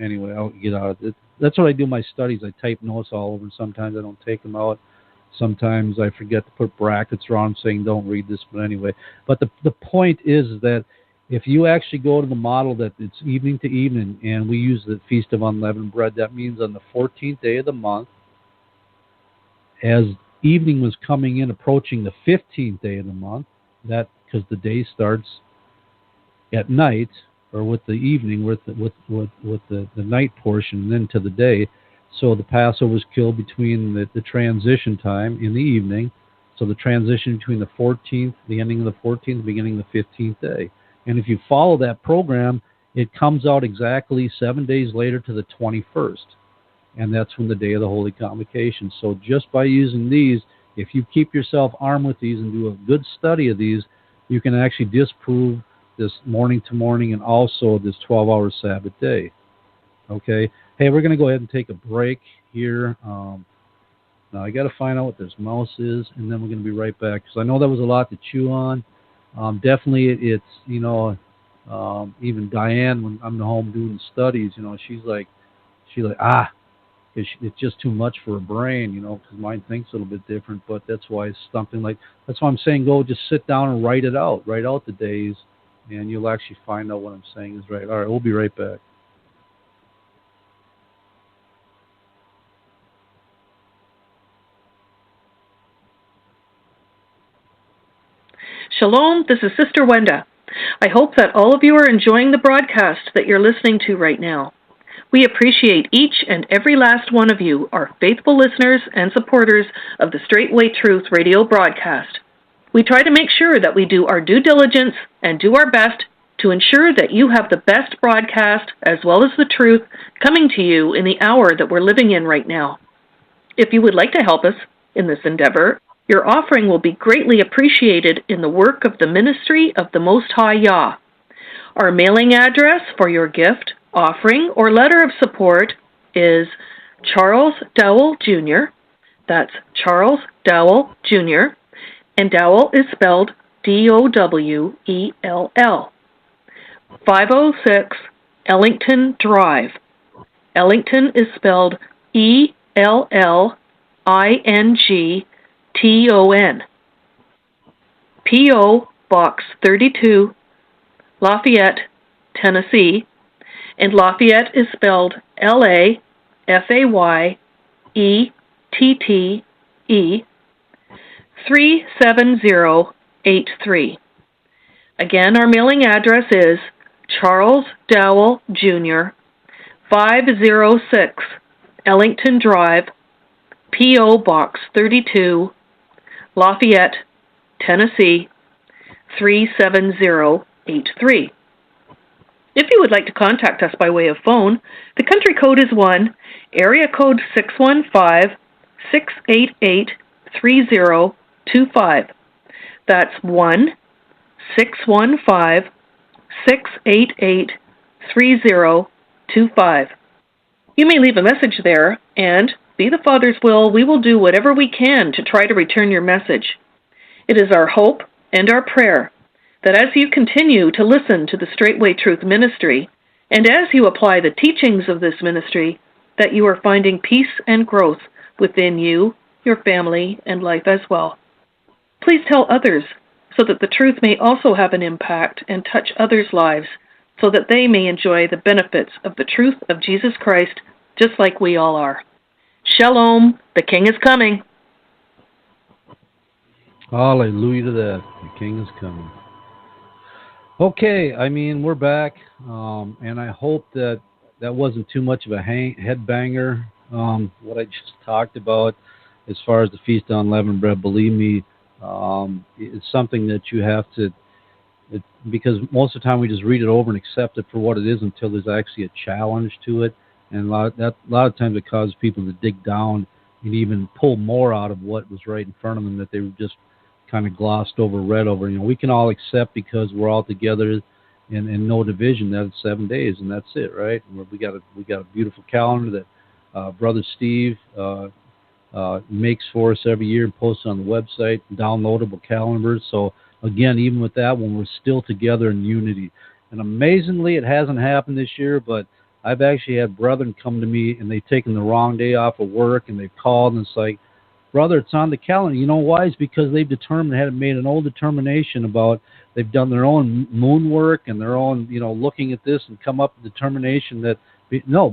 A: Anyway, I'll get out of it. That's what I do in my studies. I type notes all over, and sometimes I don't take them out. Sometimes I forget to put brackets around saying don't read this, but anyway. But the point is that if you actually go to the model that it's evening to evening, and we use the Feast of Unleavened Bread, that means on the 14th day of the month, as evening was coming in, approaching the 15th day of the month, that because the day starts at night, or with the evening, with the night portion, and then to the day. So the Passover was killed between the transition time in the evening. So the transition between the 14th, the ending of the 14th, beginning of the 15th day. And if you follow that program, it comes out exactly 7 days later to the 21st. And that's when the day of the Holy Convocation. So just by using these, if you keep yourself armed with these and do a good study of these, you can actually disprove this morning to morning and also this 12-hour Sabbath day. Okay? Hey, we're going to go ahead and take a break here. Now, I got to find out what this mouse is, and then we're going to be right back, because I know that was a lot to chew on. Definitely, it's, even Diane, when I'm home doing studies, she's like, it's just too much for her brain, because mine thinks a little bit different, but that's why it's something like, that's why I'm saying go just sit down and write out the days, and you'll actually find out what I'm saying is right. All right, we'll be right back.
B: Shalom, this is Sister Wenda. I hope that all of you are enjoying the broadcast that you're listening to right now. We appreciate each and every last one of you, our faithful listeners and supporters of the Straitway Truth radio broadcast. We try to make sure that we do our due diligence and do our best to ensure that you have the best broadcast as well as the truth coming to you in the hour that we're living in right now. If you would like to help us in this endeavor, your offering will be greatly appreciated in the work of the ministry of the Most High Yah. Our mailing address for your gift, offering, or letter of support is Charles Dowell Jr. That's Charles Dowell Jr. And Dowell is spelled Dowell. 506 Ellington Drive. Ellington is spelled Ellington. P.O. Box 32, Lafayette, Tennessee, and Lafayette is spelled Lafayette, 37083. Again, our mailing address is Charles Dowell Jr., 506 Ellington Drive, P.O. Box 32, Lafayette, Tennessee, 37083. If you would like to contact us by way of phone, the country code is 1, area code 615-688-3025. That's 1-615-688-3025. You may leave a message there, and be the Father's will, we will do whatever we can to try to return your message. It is our hope and our prayer that as you continue to listen to the Straitway Truth Ministry, and as you apply the teachings of this ministry, that you are finding peace and growth within you, your family, and life as well. Please tell others so that the truth may also have an impact and touch others' lives so that they may enjoy the benefits of the truth of Jesus Christ just like we all are. Shalom, the King is coming.
A: Hallelujah to that. The King is coming. Okay, we're back, and I hope that wasn't too much of a headbanger, what I just talked about as far as the Feast on Unleavened Bread. Believe me, it's something that you have to, because most of the time we just read it over and accept it for what it is until there's actually a challenge to it. And a lot of times it causes people to dig down and even pull more out of what was right in front of them that they were just kind of glossed over, read over. We can all accept because we're all together in no division that it's 7 days, and that's it, right? We got a beautiful calendar that Brother Steve makes for us every year and posts on the website, downloadable calendars. So again, even with that one, we're still together in unity. And amazingly, it hasn't happened this year, but I've actually had brethren come to me and they've taken the wrong day off of work and they've called and it's like, brother, it's on the calendar. You know why? It's because they've made an old determination about, they've done their own moon work and their own, looking at this and come up with determination that,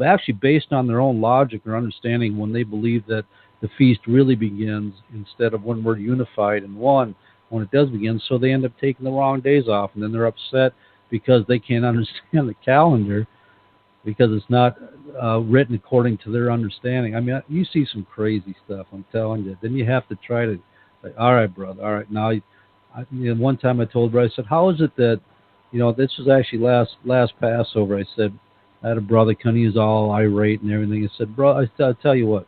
A: actually based on their own logic or understanding when they believe that the feast really begins instead of when we're unified in one, when it does begin. So they end up taking the wrong days off and then they're upset because they can't understand the calendar, because it's not written according to their understanding. You see some crazy stuff, I'm telling you. Then you have to try to Like, all right, brother. All right. Now, one time I told her, I said, how is it that, this was actually last Passover. I said, I had a brother come, he was all irate and everything. I said, bro, I tell you what,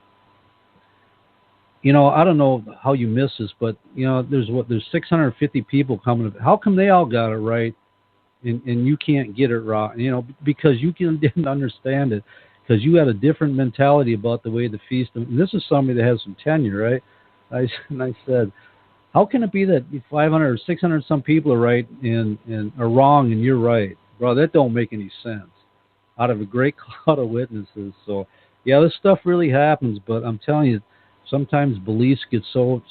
A: I don't know how you miss this, but there's 650 people coming. How come they all got it right, and you can't get it right? Because you didn't understand it, because you had a different mentality about the way the feast. And this is somebody that has some tenure, right? I said, how can it be that 500 or 600 some people are right and are wrong and you're right, bro? That don't make any sense. Out of a great cloud of witnesses. So, yeah, this stuff really happens. But I'm telling you, sometimes beliefs get so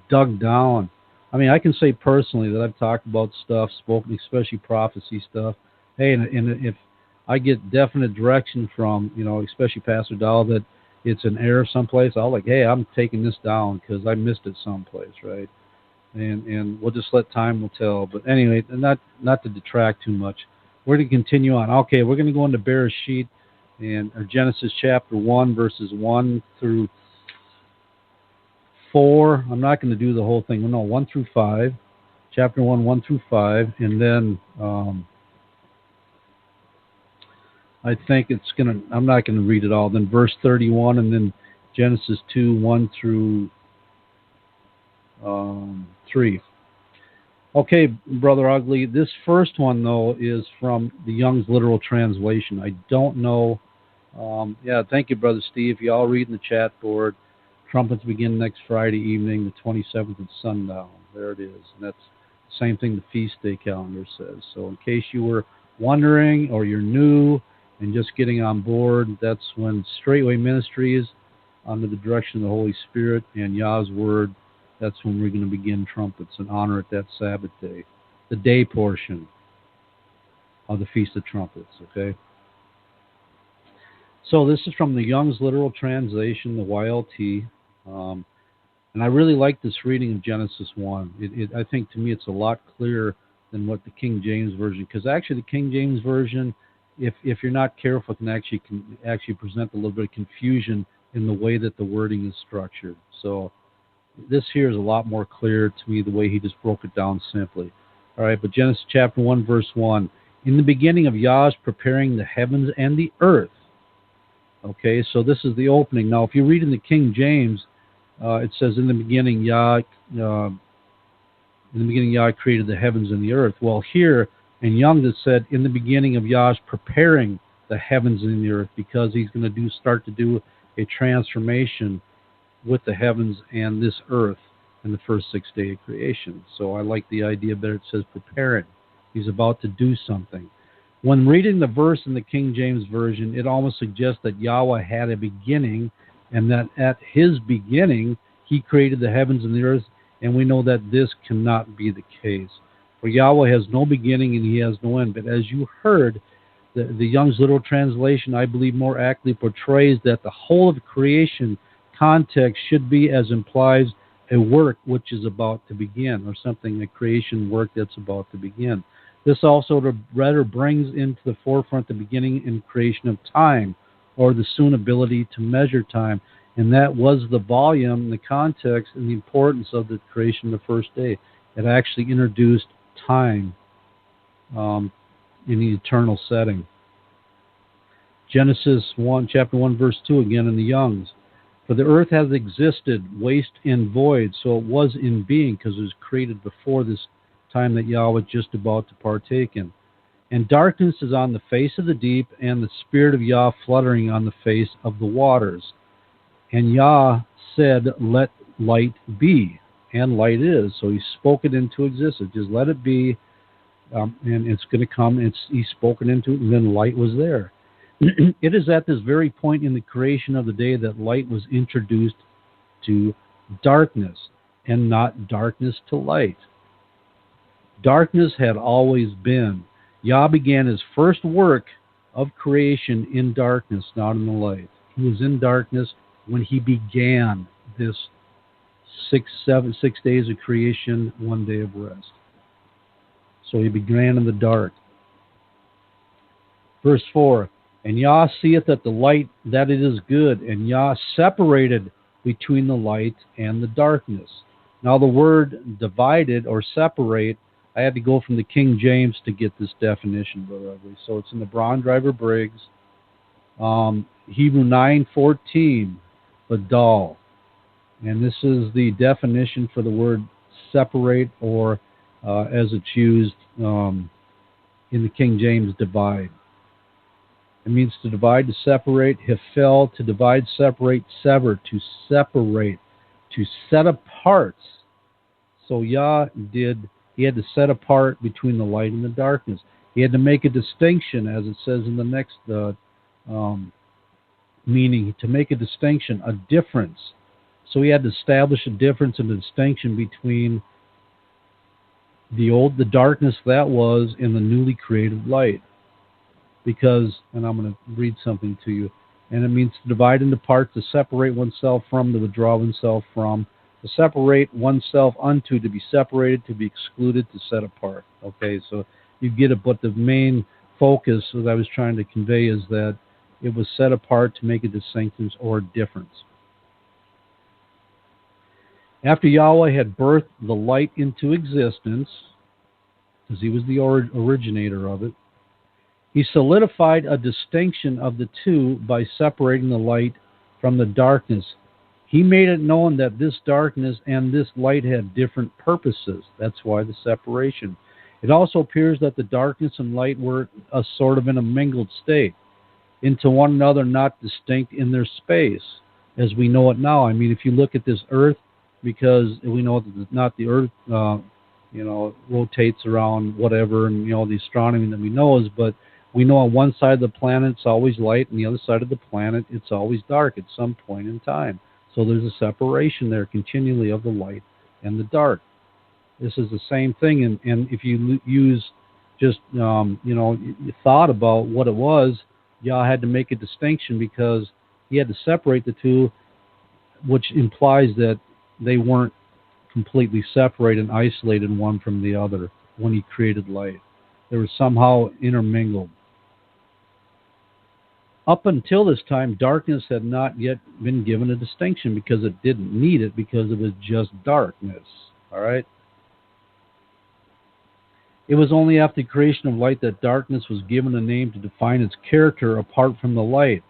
A: dug down. I mean, I can say personally that I've talked about stuff, spoken, especially prophecy stuff. Hey, and if I get definite direction from, especially Pastor Dowell, that it's an error someplace, I'll hey, I'm taking this down because I missed it someplace, right? And we'll just let time will tell. But anyway, not to detract too much. We're going to continue on. Okay, we're going to go into Bereshit and Genesis chapter 1, verses 1 through 4. I'm not going to do the whole thing. No, 1 through 5. Chapter 1, 1 through 5. And then I think I'm not going to read it all. Then verse 31, and then Genesis 2, 1 through 3. Okay, Brother Ugly, this first one, though, is from the Young's Literal Translation. I don't know. Thank you, Brother Steve. You all read in the chat board. Trumpets begin next Friday evening, the 27th at sundown. There it is. And that's the same thing the feast day calendar says. So in case you were wondering or you're new and just getting on board, that's when Straitway Ministries, under the direction of the Holy Spirit and Yah's Word, that's when we're going to begin trumpets and honor it that Sabbath day, the day portion of the Feast of Trumpets, okay? So this is from the Young's Literal Translation, the YLT, and I really like this reading of Genesis 1. I think, to me, it's a lot clearer than what the King James Version, because actually the King James Version, if you're not careful, can actually present a little bit of confusion in the way that the wording is structured. So this here is a lot more clear to me, the way he just broke it down simply. All right, but Genesis chapter 1, verse 1. In the beginning of Yah's preparing the heavens and the earth. Okay, so this is the opening. Now, if you read in the King James, it says, in the beginning Yah created the heavens and the earth. Well, here in Young it said, in the beginning of Yah's preparing the heavens and the earth, because he's going to start to do a transformation with the heavens and this earth in the first 6 day of creation. So I like the idea better. It says preparing. He's about to do something. When reading the verse in the King James Version, it almost suggests that Yahweh had a beginning, and that at his beginning he created the heavens and the earth, and we know that this cannot be the case. For Yahweh has no beginning and he has no end. But as you heard, the Young's Literal Translation, I believe, more accurately portrays that the whole of creation context should be, as implies, a work which is about to begin, or something, a creation work that's about to begin. This also rather brings into the forefront the beginning and creation of time, or the soon ability to measure time. And that was the volume, the context, and the importance of the creation of the first day. It actually introduced time in the eternal setting. Genesis 1, chapter 1, verse 2, again in the Young's. For the earth has existed, waste and void, so it was in being, because it was created before this time that Yahweh was just about to partake in. And darkness is on the face of the deep, and the Spirit of Yah fluttering on the face of the waters. And Yah said, let light be. And light is. So he spoke it into existence. Just let it be, and it's going to come. He spoke it into it, and then light was there. It is at this very point in the creation of the day that light was introduced to darkness, and not darkness to light. Darkness had always been. Yah began his first work of creation in darkness, not in the light. He was in darkness when he began this 6 days of creation, 1 day of rest. So he began in the dark. Verse 4, and Yah seeth that the light, that it is good, and Yah separated between the light and the darkness. Now, the word divided or separate, I had to go from the King James to get this definition, Brother Ugly. So it's in the Braun Driver Briggs, Hebrew 9:14, Dowell. And this is the definition for the word separate, or as it's used in the King James, divide. It means to divide, to separate, hefel, to divide, separate, sever, to separate, to set apart. So he had to set apart between the light and the darkness. He had to make a distinction, as it says in the next meaning, to make a distinction, a difference. So he had to establish a difference and a distinction between the darkness that was, and the newly created light. Because, and I'm going to read something to you, and it means to divide into parts, to separate oneself from, to withdraw oneself from, to separate oneself unto, to be separated, to be excluded, to set apart. Okay, so you get it, but the main focus, as I was trying to convey, is that it was set apart to make a distinction or difference. After Yahweh had birthed the light into existence, because he was the originator of it, he solidified a distinction of the two by separating the light from the darkness. He made it known that this darkness and this light had different purposes. That's why the separation. It also appears that the darkness and light were a sort of in a mingled state, into one another, not distinct in their space, as we know it now. I mean, if you look at this earth, because we know that not the earth, rotates around whatever, and, the astronomy that we know is, but we know on one side of the planet it's always light, and the other side of the planet it's always dark at some point in time. So there's a separation there continually of the light and the dark. This is the same thing, and if you use just, you thought about what it was, Yah had to make a distinction because he had to separate the two, which implies that they weren't completely separated and isolated one from the other when he created light. They were somehow intermingled. Up until this time, darkness had not yet been given a distinction because it didn't need it, because it was just darkness. All right? It was only after the creation of light that darkness was given a name to define its character apart from the light,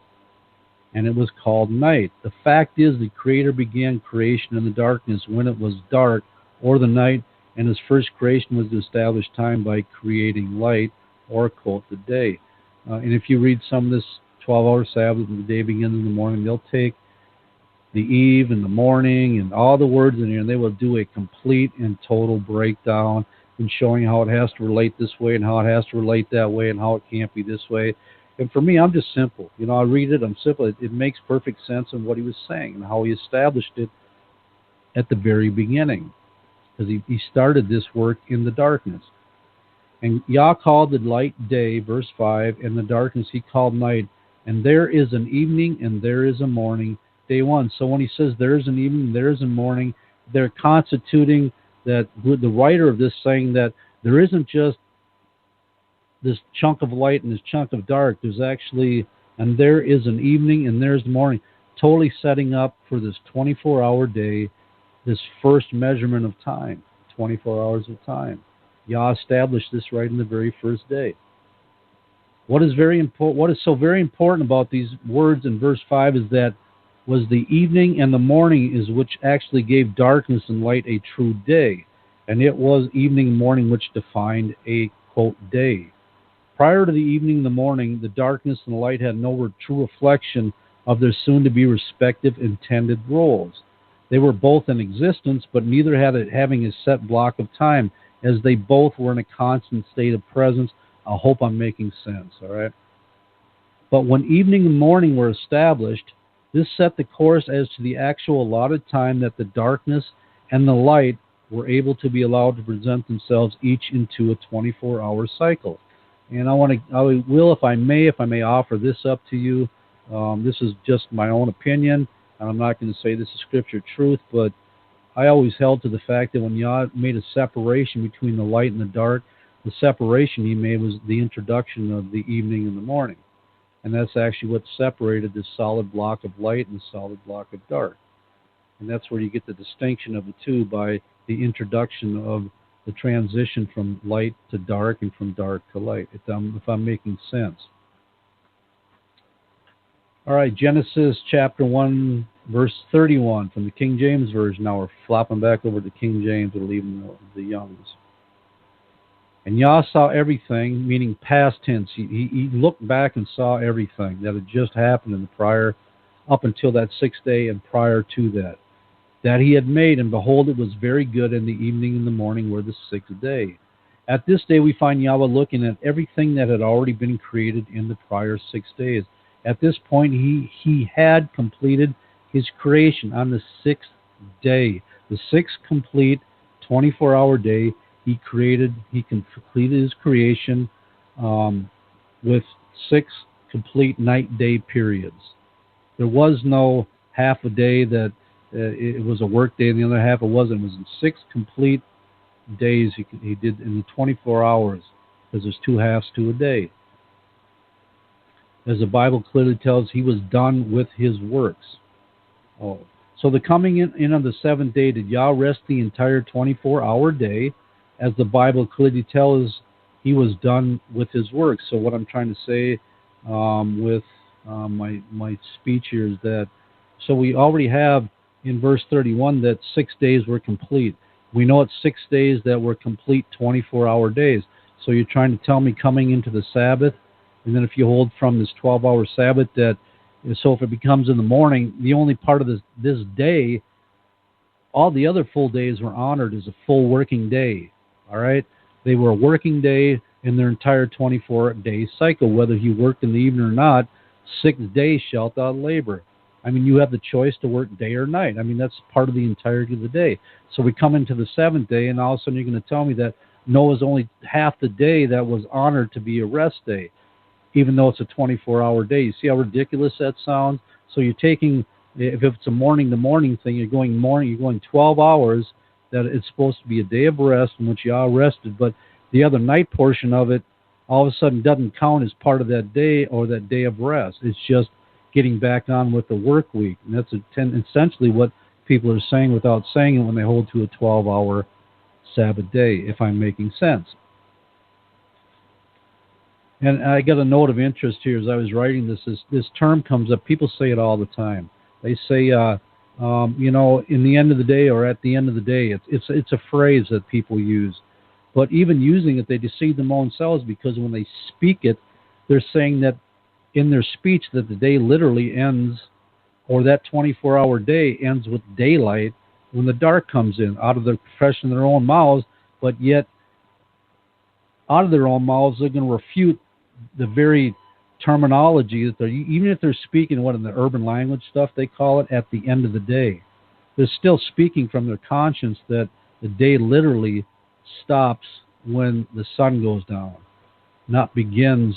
A: and it was called night. The fact is, the Creator began creation in the darkness when it was dark, or the night, and his first creation was to establish time by creating light, or quote, the day. And if you read some of this 12-hour Sabbath, and the day begins in the morning, they'll take the eve and the morning and all the words in here, and they will do a complete and total breakdown and showing how it has to relate this way and how it has to relate that way and how it can't be this way. And for me, I'm just simple. I read it, I'm simple. It makes perfect sense of what he was saying and how he established it at the very beginning, because he started this work in the darkness. And Yah called the light day, verse 5, and the darkness he called night. And there is an evening and there is a morning, day 1. So when he says there is an evening, there is a morning, they're constituting that, the writer of this saying that there isn't just this chunk of light and this chunk of dark. There's actually, and there is an evening and there's the morning, totally setting up for this 24-hour day, this first measurement of time, 24 hours of time. Yah established this right in the very first day. What is so very important about these words in verse 5 is that was the evening and the morning is which actually gave darkness and light a true day. And it was evening and morning which defined a, quote, day. Prior to the evening and the morning, the darkness and the light had no true reflection of their soon-to-be respective intended roles. They were both in existence, but neither had it having a set block of time, as they both were in a constant state of presence. I hope I'm making sense, all right? But when evening and morning were established, this set the course as to the actual allotted time that the darkness and the light were able to be allowed to present themselves each into a 24-hour cycle. And I will, if I may offer this up to you. This is just my own opinion, and I'm not going to say this is scripture truth, but I always held to the fact that when Yah made a separation between the light and the dark, the separation he made was the introduction of the evening and the morning. And that's actually what separated this solid block of light and the solid block of dark. And that's where you get the distinction of the two by the introduction of the transition from light to dark and from dark to light, if I'm making sense. All right, Genesis chapter 1, verse 31 from the King James Version. Now we're flopping back over to King James. We're leaving the Youngs. And Yah saw everything, meaning past tense. He looked back and saw everything that had just happened in the prior, up until that sixth day and prior to that he had made. And behold, it was very good, in the evening and the morning were the sixth day. At this day we find Yahweh looking at everything that had already been created in the prior 6 days. At this point, he had completed his creation on the sixth day. The sixth complete 24-hour day, he completed his creation with 6 complete night-day periods. There was no half a day that it was a work day and the other half it wasn't. It was in 6 complete days he did in the 24 hours, because there's 2 halves to a day. As the Bible clearly tells, he was done with his works. So the coming in on the 7th day, did Yah rest the entire 24-hour day? As the Bible clearly tells, he was done with his works. So what I'm trying to say with my speech here is that, so we already have in verse 31 that 6 days were complete. We know it's 6 days that were complete 24-hour days. So you're trying to tell me coming into the Sabbath, and then if you hold from this 12-hour Sabbath, that so if it becomes in the morning, the only part of this day, all the other full days were honored as a full working day. All right? They were a working day in their entire 24-day cycle. Whether you worked in the evening or not, 6 days shalt thou labor. I mean, you have the choice to work day or night. I mean, that's part of the entirety of the day. So we come into the 7th day, and all of a sudden you're going to tell me that Noah's only half the day that was honored to be a rest day, even though it's a 24-hour day. You see how ridiculous that sounds? So you're taking, if it's a morning-to-morning thing, you're going 12 hours that it's supposed to be a day of rest in which Yah rested, but the other night portion of it all of a sudden doesn't count as part of that day or that day of rest. It's just getting back on with the work week. And that's essentially what people are saying without saying it when they hold to a 12-hour Sabbath day, if I'm making sense. And I got a note of interest here as I was writing this. This term comes up. People say it all the time. They say, in the end of the day or at the end of the day. It's a phrase that people use. But even using it, they deceive their own selves, because when they speak it, they're saying that in their speech that the day literally ends, or that 24-hour day ends with daylight when the dark comes in, out of the profession of their own mouths, but yet out of their own mouths they're going to refute the very terminology that even if they're speaking in the urban language stuff they call it, at the end of the day. They're still speaking from their conscience that the day literally stops when the sun goes down, not begins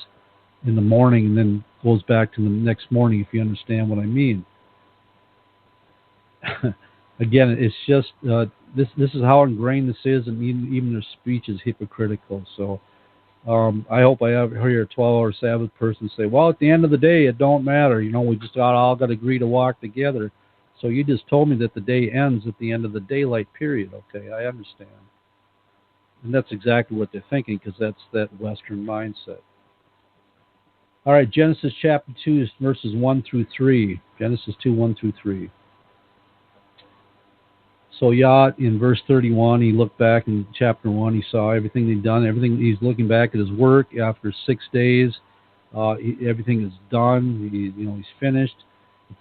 A: in the morning and then goes back to the next morning, if you understand what I mean. Again, it's just this is how ingrained this is, and even their speech is hypocritical. So I hope I ever hear a 12-hour Sabbath person say, well, at the end of the day, it don't matter. We just all got to agree to walk together. So you just told me that the day ends at the end of the daylight period. Okay, I understand. And that's exactly what they're thinking, because that's that Western mindset. All right, Genesis chapter 2, verses 1 through 3. Genesis 2, 1 through 3. So Yah, in verse 31, he looked back in chapter 1. He saw everything he'd done. He's looking back at his work after 6 days. Everything is done. He's finished.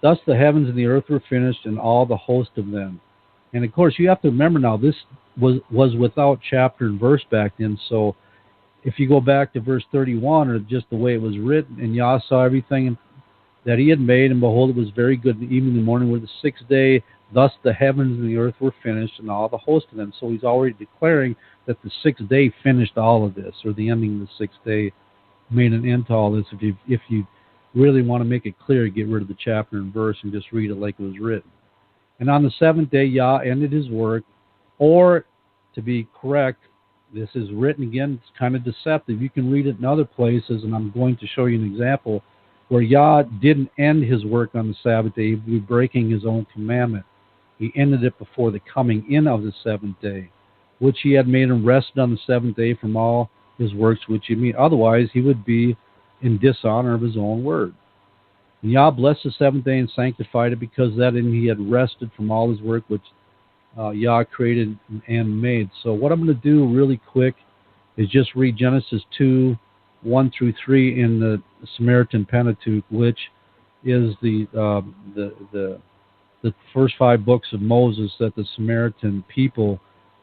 A: Thus the heavens and the earth were finished, and all the host of them. And of course, you have to remember now, this was without chapter and verse back then. So if you go back to verse 31, or just the way it was written, and Yah saw everything that he had made, and behold, it was very good. The evening and the morning were the 6th day. Thus the heavens and the earth were finished, and all the host of them. So he's already declaring that the 6th day finished all of this, or the ending of the 6th day made an end to all this. If you really want to make it clear, get rid of the chapter and verse and just read it like it was written. And on the 7th day, Yah ended his work, or to be correct, this is written again, it's kind of deceptive. You can read it in other places, and I'm going to show you an example where Yah didn't end his work on the Sabbath day. He would be breaking his own commandment. He ended it before the coming in of the seventh day, which he had made, and rested on the seventh day from all his works which he made. Otherwise, he would be in dishonor of his own word. And Yah blessed the seventh day and sanctified it, because that in he had rested from all his work which Yah created and made. So what I'm going to do really quick is just read Genesis 2, 1 through 3 in the Samaritan Pentateuch, which is the first 5 books of Moses that the Samaritan people,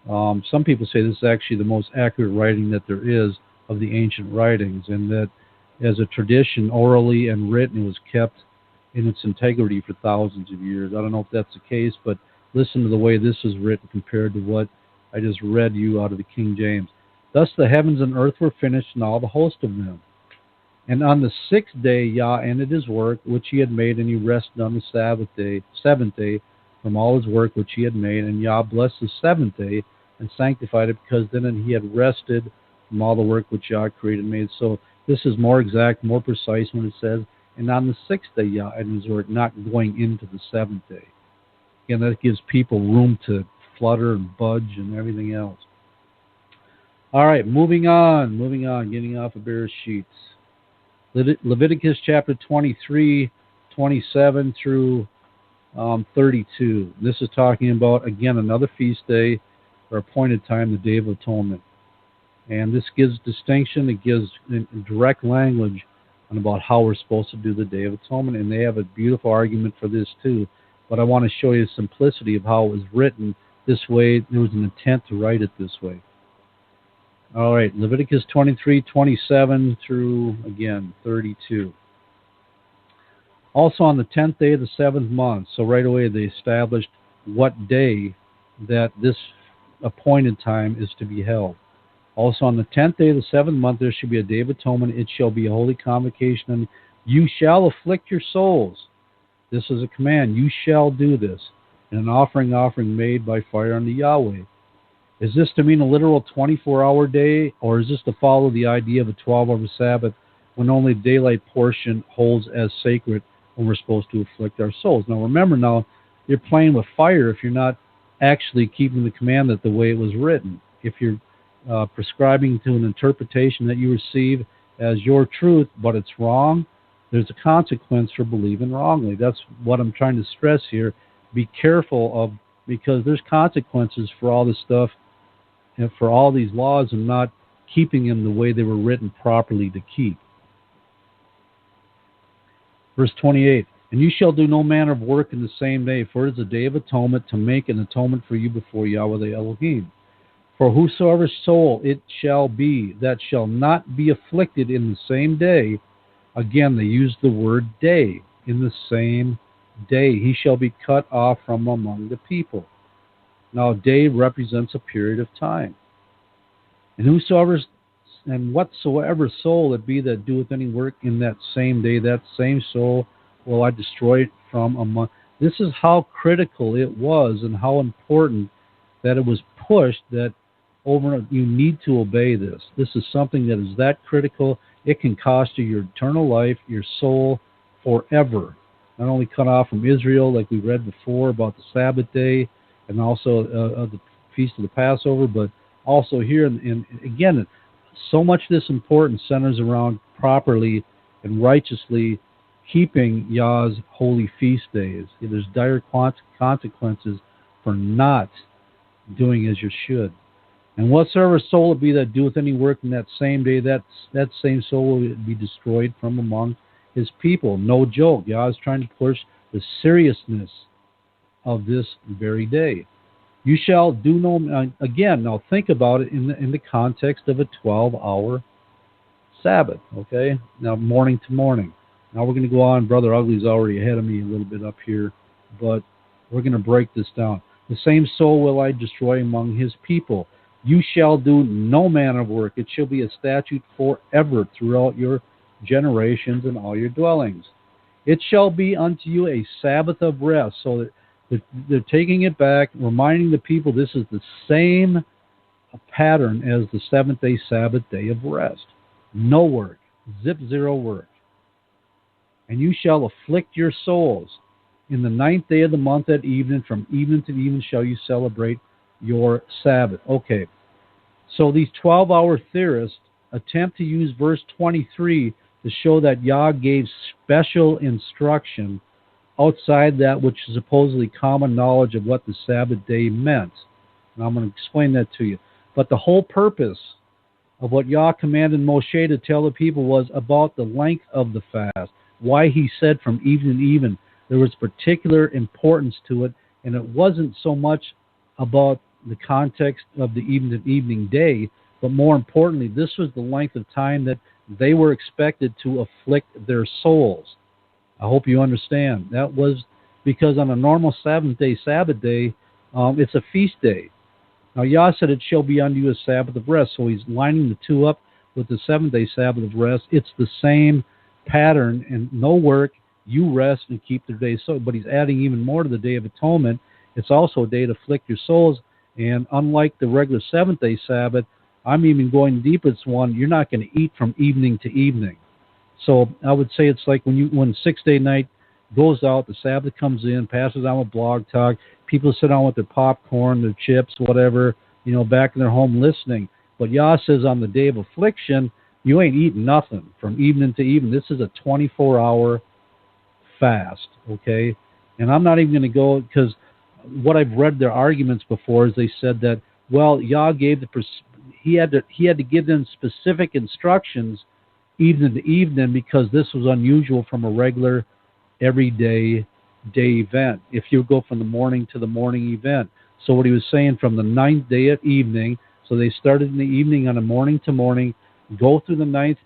A: some people say this is actually the most accurate writing that there is of the ancient writings, and that as a tradition, orally and written, it was kept in its integrity for thousands of years. I don't know if that's the case, but listen to the way this is written compared to what I just read you out of the King James. Thus the heavens and earth were finished, and all the host of them. And on the 6th day Yah ended his work which he had made, and he rested on the seventh day from all his work which he had made. And Yah blessed the seventh day and sanctified it, because then he had rested from all the work which Yah created and made. So this is more exact, more precise when it says, and on the 6th day Yah ended his work, not going into the 7th day. Again, that gives people room to flutter and budge and everything else. All right, moving on, getting off of Bereshit. Leviticus chapter 23, 27 through 32. This is talking about, again, another feast day or appointed time, the Day of Atonement. And this gives distinction, it gives direct language on about how we're supposed to do the Day of Atonement. And they have a beautiful argument for this too. But I want to show you the simplicity of how it was written this way. There was an intent to write it this way. All right, Leviticus 23, 27 through, again, 32. Also on the 10th day of the 7th month, so right away they established what day that this appointed time is to be held. Also on the 10th day of the 7th month there shall be a Day of Atonement. It shall be a holy convocation, and you shall afflict your souls. This is a command. You shall do this. And an offering made by fire unto Yahweh. Is this to mean a literal 24-hour day, or is this to follow the idea of a 12-hour Sabbath when only the daylight portion holds as sacred when we're supposed to afflict our souls? Now remember, you're playing with fire if you're not actually keeping the commandment the way it was written. If you're prescribing to an interpretation that you receive as your truth, but it's wrong, there's a consequence for believing wrongly. That's what I'm trying to stress here. Be careful of, because there's consequences for all this stuff and for all these laws and not keeping them the way they were written properly to keep. Verse 28, and you shall do no manner of work in the same day, for it is a day of atonement, to make an atonement for you before Yahweh the Elohim. For whosoever soul it shall be that shall not be afflicted in the same day, again they use the word day, in the same day, he shall be cut off from among the people. Now a day represents a period of time. And whatsoever soul it be that doeth any work in that same day, that same soul will I destroy it from among. This is how critical it was and how important that it was pushed that you need to obey this. This is something that is that critical. It can cost you your eternal life, your soul, forever. Not only cut off from Israel, like we read before about the Sabbath day, and also the Feast of the Passover, but also here, and again, so much of this importance centers around properly and righteously keeping Yah's holy feast days. There's dire consequences for not doing as you should. And whatsoever soul it be that doeth any work in that same day, that same soul will be destroyed from among his people. No joke. Yah is trying to push the seriousness of this very day. You shall do no, again, now think about it in the context of a 12-hour Sabbath, okay? Now, morning to morning. Now we're going to go on. Brother Ugly's already ahead of me a little bit up here, but we're going to break this down. The same soul will I destroy among his people. You shall do no manner of work. It shall be a statute forever throughout your generations and all your dwellings. It shall be unto you a Sabbath of rest. So that they're taking it back, reminding the people this is the same pattern as the seventh-day Sabbath day of rest. No work. Zip, zero work. And you shall afflict your souls. In the 9th day of the month at evening, from evening to evening shall you celebrate your Sabbath. Okay, so these 12-hour theorists attempt to use verse 23 to show that Yah gave special instruction outside that which is supposedly common knowledge of what the Sabbath day meant. And I'm going to explain that to you. But the whole purpose of what Yah commanded Moshe to tell the people was about the length of the fast, why he said from evening to evening. There was particular importance to it, and it wasn't so much about the context of the evening to evening day, but more importantly, this was the length of time that they were expected to afflict their souls. I hope you understand. That was because on a normal seventh-day Sabbath day, it's a feast day. Now, Yah said, it shall be unto you a Sabbath of rest. So he's lining the two up with the seventh-day Sabbath of rest. It's the same pattern, and no work, you rest and keep the day so. But he's adding even more to the Day of Atonement. It's also a day to afflict your souls. And unlike the regular seventh-day Sabbath, I'm even going deeper. It's one, you're not going to eat from evening to evening. So I would say it's like when 6-day night goes out, the Sabbath comes in, passes on with blog talk, people sit down with their popcorn, their chips, whatever, back in their home listening. But Yah says on the day of affliction, you ain't eating nothing from evening to evening. This is a 24-hour fast, okay? And I'm not even going to go, because what I've read their arguments before is they said that, well, Yah gave he had to give them specific instructions evening to evening because this was unusual from a regular everyday day event, if you go from the morning to the morning event. So what he was saying, from the 9th day at evening, so they started in the evening on a morning to morning, go through the ninth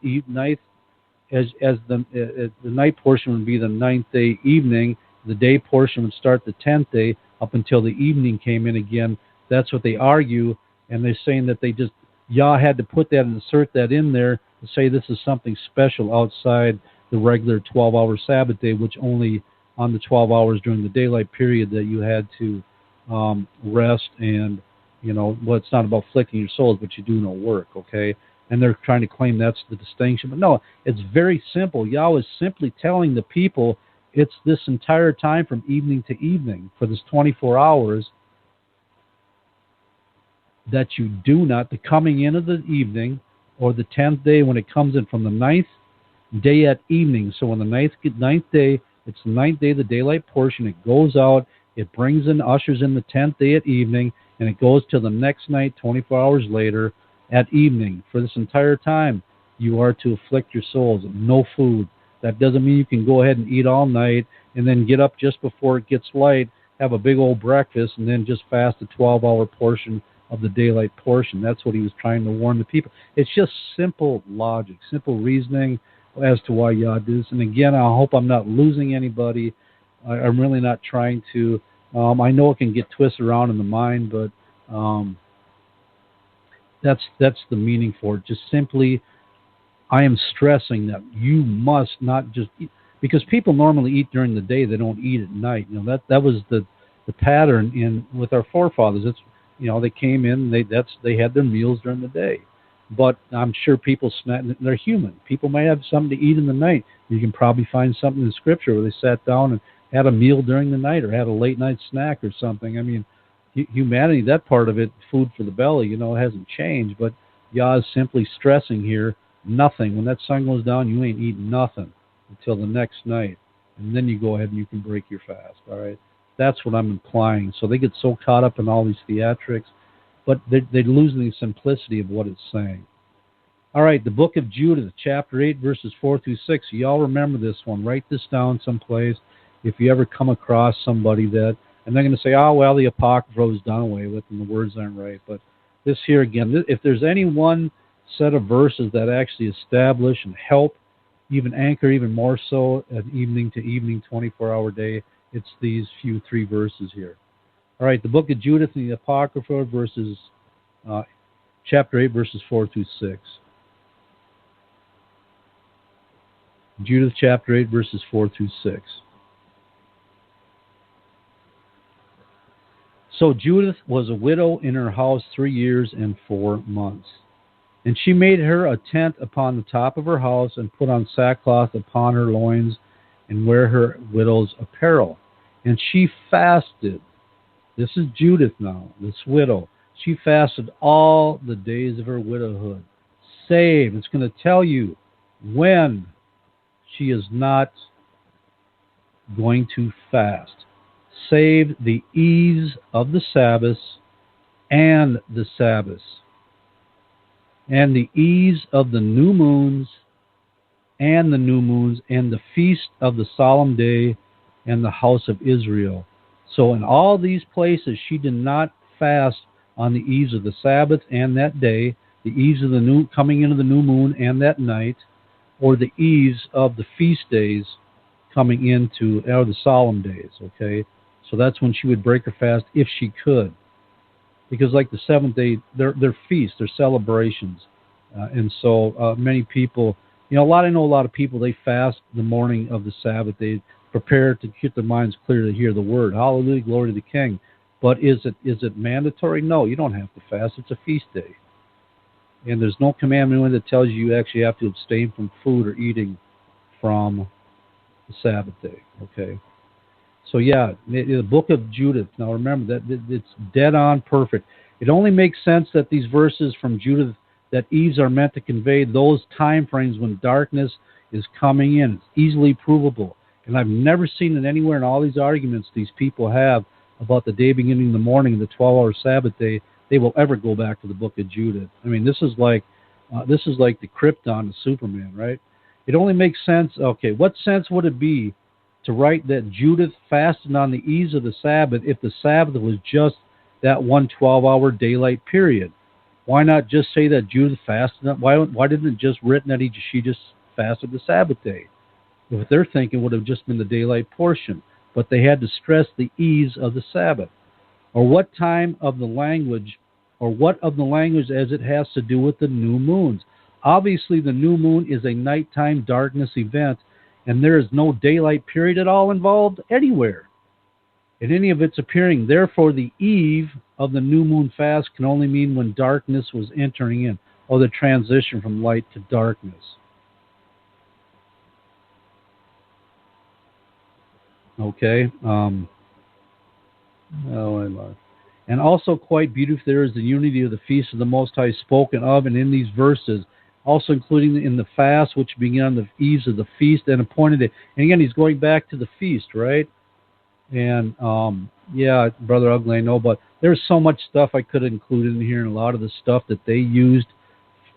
A: as the night portion would be the 9th day evening, the day portion would start the 10th day up until the evening came in again. That's what they argue, and they're saying that Yah had to put that and insert that in there to say this is something special outside the regular 12-hour Sabbath day, which only on the 12 hours during the daylight period that you had to rest and, it's not about afflicting your souls, but you do no work, okay? And they're trying to claim that's the distinction. But no, it's very simple. Yah is simply telling the people it's this entire time from evening to evening for this 24 hours that you do not, the coming in of the evening or the 10th day when it comes in from the 9th day at evening. So on the 9th day, it's the 9th day, the daylight portion, it goes out, it brings in, ushers in the 10th day at evening, and it goes till the next night, 24 hours later, at evening. For this entire time, you are to afflict your souls. No food. That doesn't mean you can go ahead and eat all night and then get up just before it gets light, have a big old breakfast, and then just fast the 12-hour portion of the daylight portion. That's what he was trying to warn the people. It's just simple logic, simple reasoning as to why Yah did this. And again, I hope I'm not losing anybody. I'm really not trying to. I know it can get twisted around in the mind, but that's the meaning for it. Just simply, I am stressing that you must not just eat, because people normally eat during the day. They don't eat at night. That was the pattern with our forefathers. It's they came in, they had their meals during the day. But I'm sure people they're human. People may have something to eat in the night. You can probably find something in Scripture where they sat down and had a meal during the night or had a late night snack or something. I mean, humanity, that part of it, food for the belly, it hasn't changed. But Yah is simply stressing here, nothing. When that sun goes down, you ain't eating nothing until the next night. And then you go ahead and you can break your fast, all right? That's what I'm implying. So they get so caught up in all these theatrics, but they're losing the simplicity of what it's saying. All right, the book of Judith, chapter 8, verses 4 through 6. Y'all remember this one. Write this down someplace if you ever come across somebody that, and they're going to say, oh, well, the Apocrypha was done away with and the words aren't right. But this here again, if there's any one set of verses that actually establish and help, even anchor even more so an evening to evening 24-hour day, it's these few 3 verses here. All right, the book of Judith and the Apocrypha, chapter 8, verses 4 through 6. Judith chapter 8, verses 4 through 6. So Judith was a widow in her house 3 years and 4 months. And she made her a tent upon the top of her house, and put on sackcloth upon her loins, and wear her widow's apparel. And she fasted. This is Judith now, this widow. She fasted all the days of her widowhood. Save. It's going to tell you when she is not going to fast. Save the eves of the Sabbath and the Sabbaths, and the eves of the new moons and the new moons, and the feast of the solemn day and the house of Israel. So in all these places she did not fast on the eves of the Sabbath and that day, the eves of the new coming into the new moon and that night, or the eves of the feast days coming into, or the solemn days, okay? So that's when she would break her fast if she could. Because like the seventh day, they're feasts, they're celebrations. And so many people, I know a lot of people, they fast the morning of the Sabbath. They prepare to get their minds clear to hear the word. Hallelujah, glory to the King. But is it mandatory? No, you don't have to fast. It's a feast day. And there's no commandment that tells you actually have to abstain from food or eating from the Sabbath day, okay? So yeah, the book of Judith. Now remember that it's dead on perfect. It only makes sense that these verses from Judith, that eves are meant to convey those time frames when darkness is coming in. It's easily provable. And I've never seen it anywhere in all these arguments these people have about the day beginning in the morning, the 12-hour Sabbath day, they will ever go back to the book of Judith. I mean, this is like the Krypton of Superman, right? It only makes sense. Okay, what sense would it be to write that Judith fasted on the eves of the Sabbath if the Sabbath was just that one 12-hour daylight period? Why not just say that Judith fasted? Why didn't it just written that she just fasted the Sabbath day? If they're thinking, it would have just been the daylight portion. But they had to stress the eves of the Sabbath. Or what time of the language, or what of the language as it has to do with the new moons? Obviously, the new moon is a nighttime darkness event, and there is no daylight period at all involved anywhere in any of its appearing. Therefore, the eve of the new moon fast can only mean when darkness was entering in, or the transition from light to darkness. Okay. And also quite beautiful, there is the unity of the feast of the Most High spoken of, and in these verses, also including in the fast, which began on the eves of the feast and appointed it. And again, he's going back to the feast, right? And yeah, Brother Ugly, I know, but there's so much stuff I could include in here, and a lot of the stuff that they used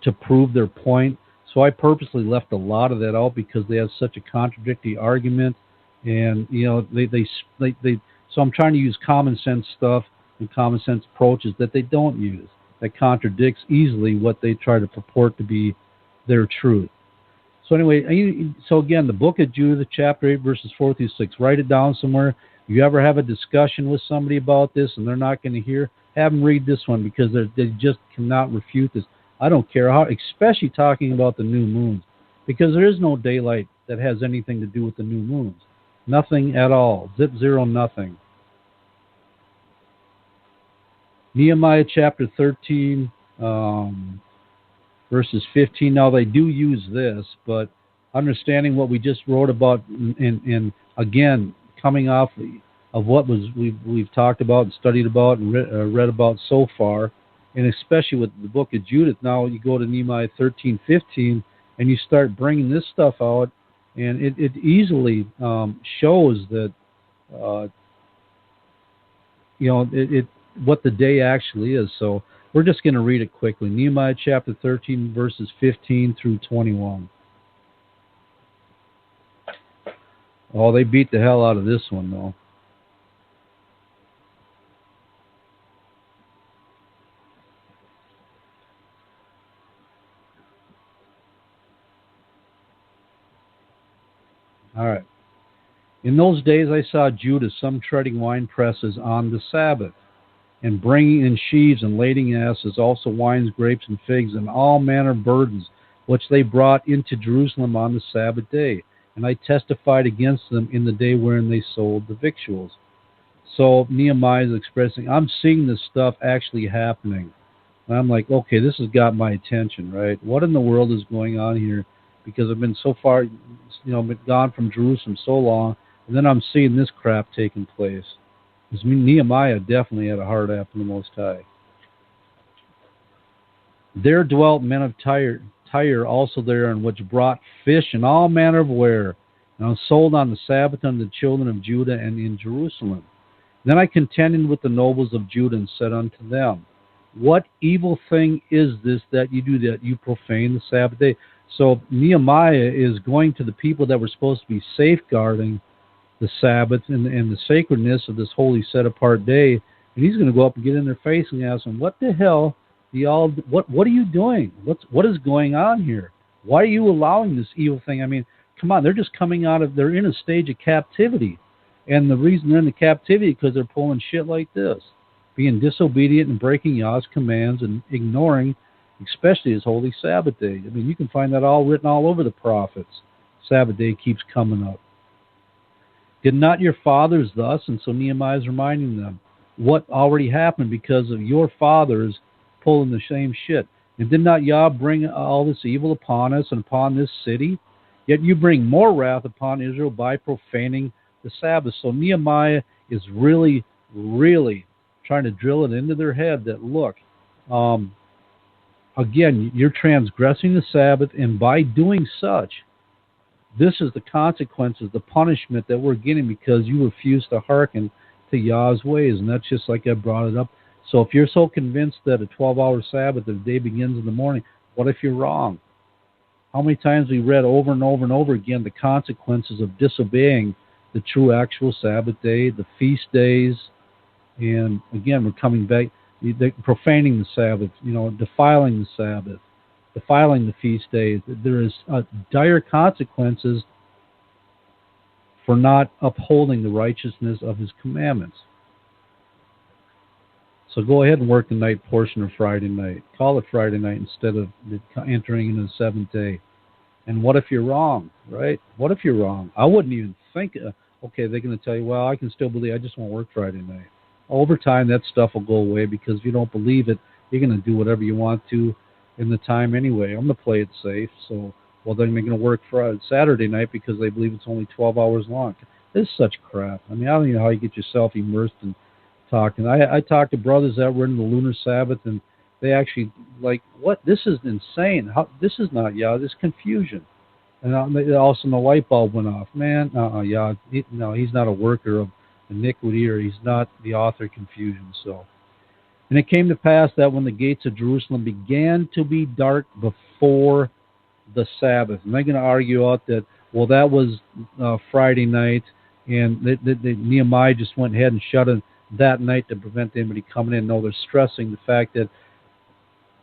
A: to prove their point. So I purposely left a lot of that out because they have such a contradictory argument, and so I'm trying to use common sense stuff and common sense approaches that they don't use, that contradicts easily what they try to purport to be their truth. So anyway, so again, the book of Judith, chapter 8, verses 4 through 6. Write it down somewhere. You ever have a discussion with somebody about this and they're not going to hear, have them read this one, because they just cannot refute this. I don't care how, especially talking about the new moons, because there is no daylight that has anything to do with the new moons. Nothing at all. Zip, zero, nothing. Nehemiah chapter 13, verses 15. Now they do use this, but understanding what we just wrote about, and again, coming off of what we've talked about and studied about and read about so far, and especially with the book of Judith. Now you go to Nehemiah 13:15, and you start bringing this stuff out, and it easily shows that what the day actually is. So we're just going to read it quickly. Nehemiah chapter 13, verses 15 through 21. Oh, they beat the hell out of this one, though. All right. In those days I saw Judah, some treading wine presses on the Sabbath, and bringing in sheaves and lading asses, also wines, grapes, and figs, and all manner of burdens, which they brought into Jerusalem on the Sabbath day. And I testified against them in the day wherein they sold the victuals. So Nehemiah is expressing, I'm seeing this stuff actually happening. And I'm like, okay, this has got my attention, right? What in the world is going on here? Because I've been so far, been gone from Jerusalem so long. And then I'm seeing this crap taking place. Because Nehemiah definitely had a heart after the Most High. There dwelt men of Tyre also there, and which brought fish and all manner of ware, and was sold on the Sabbath unto the children of Judah and in Jerusalem. Then I contended with the nobles of Judah and said unto them, what evil thing is this that you do, that you profane the Sabbath day? So Nehemiah is going to the people that were supposed to be safeguarding the Sabbath and the sacredness of this holy set-apart day, and he's going to go up and get in their face and ask them, what the hell do y'all, what are you doing? What is going on here? Why are you allowing this evil thing? I mean, come on, they're just coming out of, they're in a stage of captivity, and the reason they're in the captivity is because they're pulling shit like this, being disobedient and breaking Yah's commands and ignoring especially his holy Sabbath day. I mean, you can find that all written all over the prophets. Sabbath day keeps coming up. Did not your fathers thus? And so Nehemiah is reminding them what already happened because of your fathers pulling the same shit. And did not Yah bring all this evil upon us and upon this city? Yet you bring more wrath upon Israel by profaning the Sabbath. So Nehemiah is really, really trying to drill it into their head that, look, again, you're transgressing the Sabbath, and by doing such, this is the consequences, the punishment that we're getting because you refuse to hearken to Yah's ways. And that's just like I brought it up. So if you're so convinced that a 12-hour Sabbath, the day begins in the morning, what if you're wrong? How many times we read over and over and over again the consequences of disobeying the true actual Sabbath day, the feast days, and again, we're coming back, profaning the Sabbath, defiling the Sabbath, defiling the feast days. There is dire consequences for not upholding the righteousness of his commandments. So go ahead and work the night portion of Friday night. Call it Friday night instead of entering into the seventh day. And what if you're wrong, right? What if you're wrong? I wouldn't even think, okay, they're going to tell you, well, I can still believe, I just won't work Friday night. Over time, that stuff will go away because if you don't believe it, you're going to do whatever you want to in the time anyway. I'm going to play it safe. So, well, then they're going to work Friday, Saturday night because they believe it's only 12 hours long. This is such crap. I mean, I don't even know how you get yourself immersed in talking. I talked to brothers that were in the lunar Sabbath, and they actually like, what? This is insane. How? This is not Yah. This confusion. And all of a sudden the light bulb went off. Man, Yah. No, he's not a worker of iniquity, or he's not the author of confusion. So, and it came to pass that when the gates of Jerusalem began to be dark before the Sabbath, and they're going to argue out that, well, that was Friday night, and Nehemiah just went ahead and shut it that night to prevent anybody coming in. No, they're stressing the fact that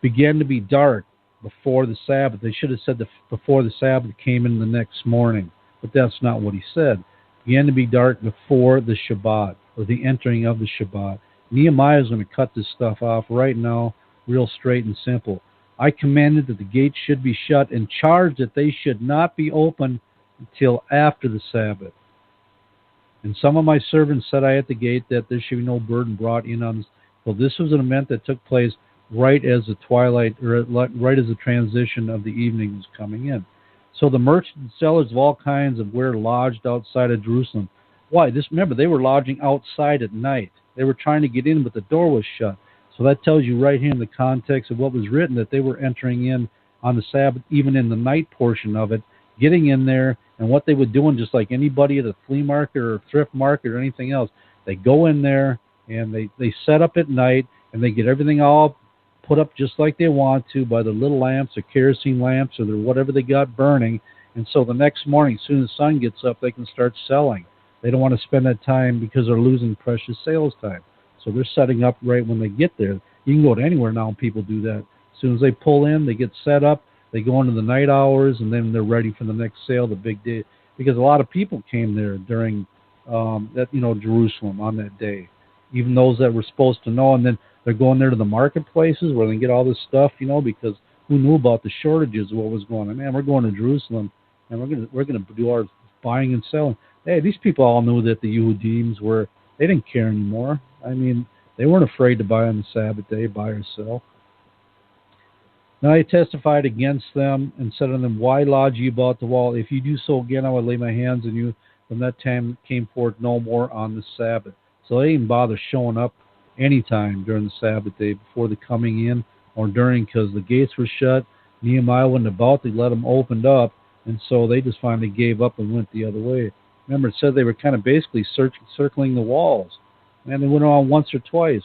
A: began to be dark before the Sabbath. They should have said before the Sabbath came in the next morning, but that's not what he said. Began to be dark before the Shabbat, or the entering of the Shabbat. Nehemiah is going to cut this stuff off right now, real straight and simple. I commanded that the gates should be shut and charged that they should not be opened until after the Sabbath. And some of my servants said I at the gate that there should be no burden brought in on this. Well, this was an event that took place right as the twilight, or right as the transition of the evening was coming in. So the merchants and sellers of all kinds of ware lodged outside of Jerusalem. Why? Remember, they were lodging outside at night. They were trying to get in, but the door was shut. So that tells you right here in the context of what was written that they were entering in on the Sabbath, even in the night portion of it, getting in there, and what they were doing, just like anybody at a flea market or a thrift market or anything else, they go in there and they set up at night, and they get everything all put up just like they want to by the little lamps or kerosene lamps or whatever they got burning. And so the next morning, as soon as the sun gets up, they can start selling. They don't want to spend that time because they're losing precious sales time. So they're setting up right when they get there. You can go to anywhere now and people do that. As soon as they pull in, they get set up, they go into the night hours, and then they're ready for the next sale, the big day. Because a lot of people came there during Jerusalem on that day, even those that were supposed to know. And then they're going there to the marketplaces where they can get all this stuff, because who knew about the shortages of what was going on? Man, we're going to Jerusalem, and we're gonna do our buying and selling. Hey, these people all knew that the Yehudim they didn't care anymore. I mean, they weren't afraid to buy on the Sabbath day, buy or sell. Now I testified against them and said unto them, why lodge ye about the wall? If you do so again, I will lay my hands on you. from that time came forth no more on the Sabbath. So they didn't bother showing up anytime during the Sabbath day before the coming in or during, because the gates were shut. Nehemiah wasn't about to let them opened up, and so they just finally gave up and went the other way. Remember, it said they were kind of basically circling the walls, and they went on once or twice,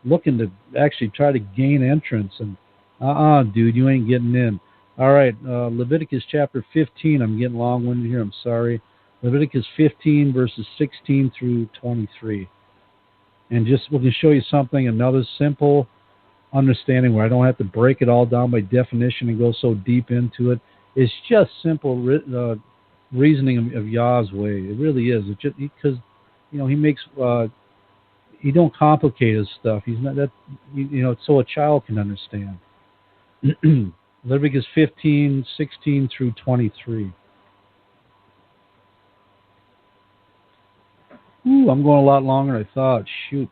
A: looking to actually try to gain entrance. And dude, you ain't getting in. All right, Leviticus chapter 15. I'm getting long-winded here. I'm sorry. Leviticus 15 verses 16 through 23. And just we're going to show you something, another simple understanding where I don't have to break it all down by definition and go so deep into it. It's just simple reasoning of Yah's way. It really is. It's just because he makes he don't complicate his stuff. He's not that so a child can understand. Leviticus 15, 16 through 23. Ooh, I'm going a lot longer than I thought. Shoot.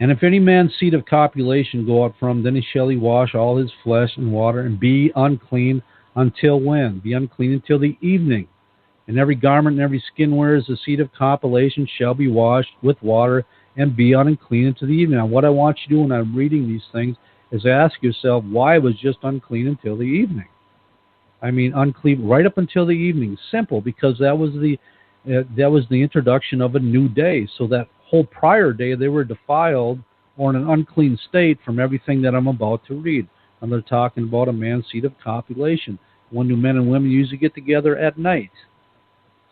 A: And if any man's seed of copulation go out from, then he shall wash all his flesh in water, and be unclean until when? Be unclean until the evening. And every garment and every skin wears the seed of copulation shall be washed with water, and be unclean until the evening. Now, what I want you to do when I'm reading these things is ask yourself, why was just unclean until the evening? I mean, unclean right up until the evening. Simple, because that was the introduction of a new day. So that whole prior day, they were defiled or in an unclean state from everything that I'm about to read. And they're talking about a man's seed of copulation. When do men and women usually get together? At night.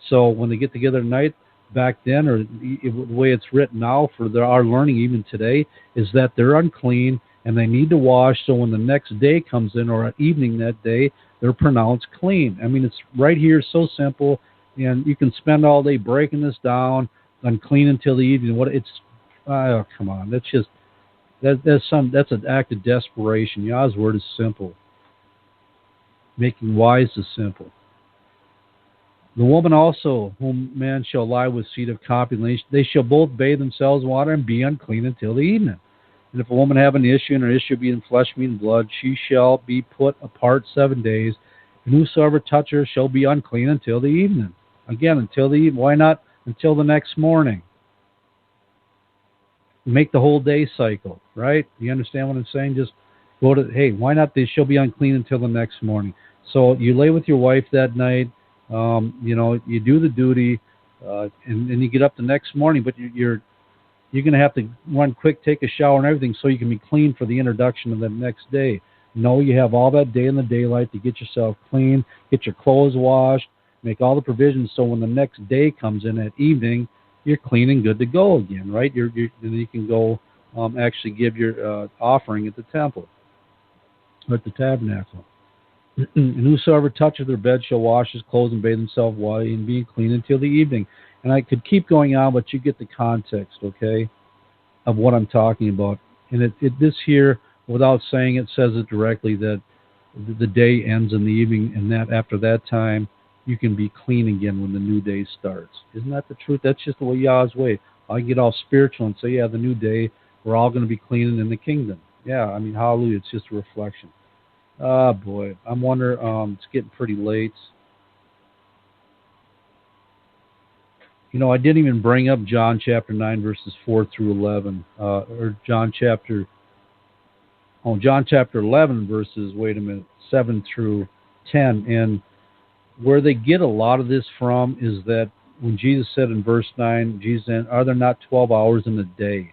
A: So when they get together at night, back then, or the way it's written now for our learning even today, is that they're unclean and they need to wash, so when the next day comes in, or at evening that day, they're pronounced clean. I mean, it's right here, so simple, and you can spend all day breaking this down, unclean until the evening. Come on, that's an act of desperation. Yah's word is simple. Making wise is simple. The woman also, whom man shall lie with seed of copulation, they shall both bathe themselves in water and be unclean until the evening. And if a woman have an issue, and her issue be in flesh, meat, and blood, she shall be put apart 7 days. And whosoever touch her shall be unclean until the evening. Again, until the evening. Why not until the next morning? Make the whole day cycle, right? You understand what I'm saying? Just go to, hey, why not? They shall be unclean until the next morning. So you lay with your wife that night. You do the duty, and you get up the next morning, but you're going to have to run quick, take a shower and everything so you can be clean for the introduction of the next day. No, you have all that day in the daylight to get yourself clean, get your clothes washed, make all the provisions so when the next day comes in at evening, you're clean and good to go again, right? Then you can go actually give your offering at the temple, or at the tabernacle. And whosoever toucheth their bed shall wash his clothes and bathe himself while and be clean until the evening. And I could keep going on, but you get the context, okay, of what I'm talking about. And this here, without saying it, says it directly that the day ends in the evening, and that after that time, you can be clean again when the new day starts. Isn't that the truth? That's just the way Yah's way. I get all spiritual and say, yeah, the new day, we're all going to be clean in the kingdom. Yeah, I mean, hallelujah, it's just a reflection. Oh, boy, I'm wondering, it's getting pretty late. I didn't even bring up John chapter 9, verses 4 through 11, or John chapter 11, verses, 7 through 10. And where they get a lot of this from is that when Jesus said in verse 9, Jesus said, are there not 12 hours in a day?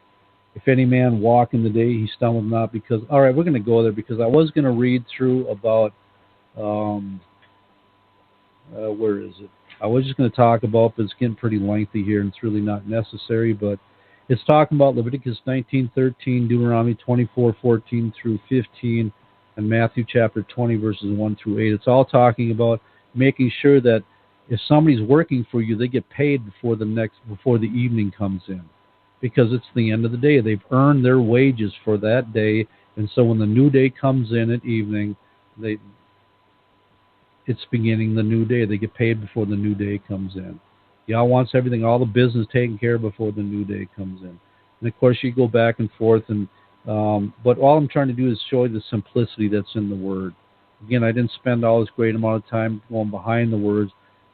A: If any man walk in the day, he stumbled not. Because, all right, we're going to go there because I was going to read through about, where is it? I was just going to talk about, but it's getting pretty lengthy here, and it's really not necessary, but it's talking about Leviticus 19:13, Deuteronomy 24:14 through 15, and Matthew chapter 20, verses 1 through 8. It's all talking about making sure that if somebody's working for you, they get paid before the evening comes in, because it's the end of the day. They've earned their wages for that day, and so when the new day comes in at evening, it's beginning the new day. They get paid before the new day comes in. Yah wants everything, all the business taken care of before the new day comes in. And of course, you go back and forth, but all I'm trying to do is show you the simplicity that's in the Word. Again, I didn't spend all this great amount of time going behind the words,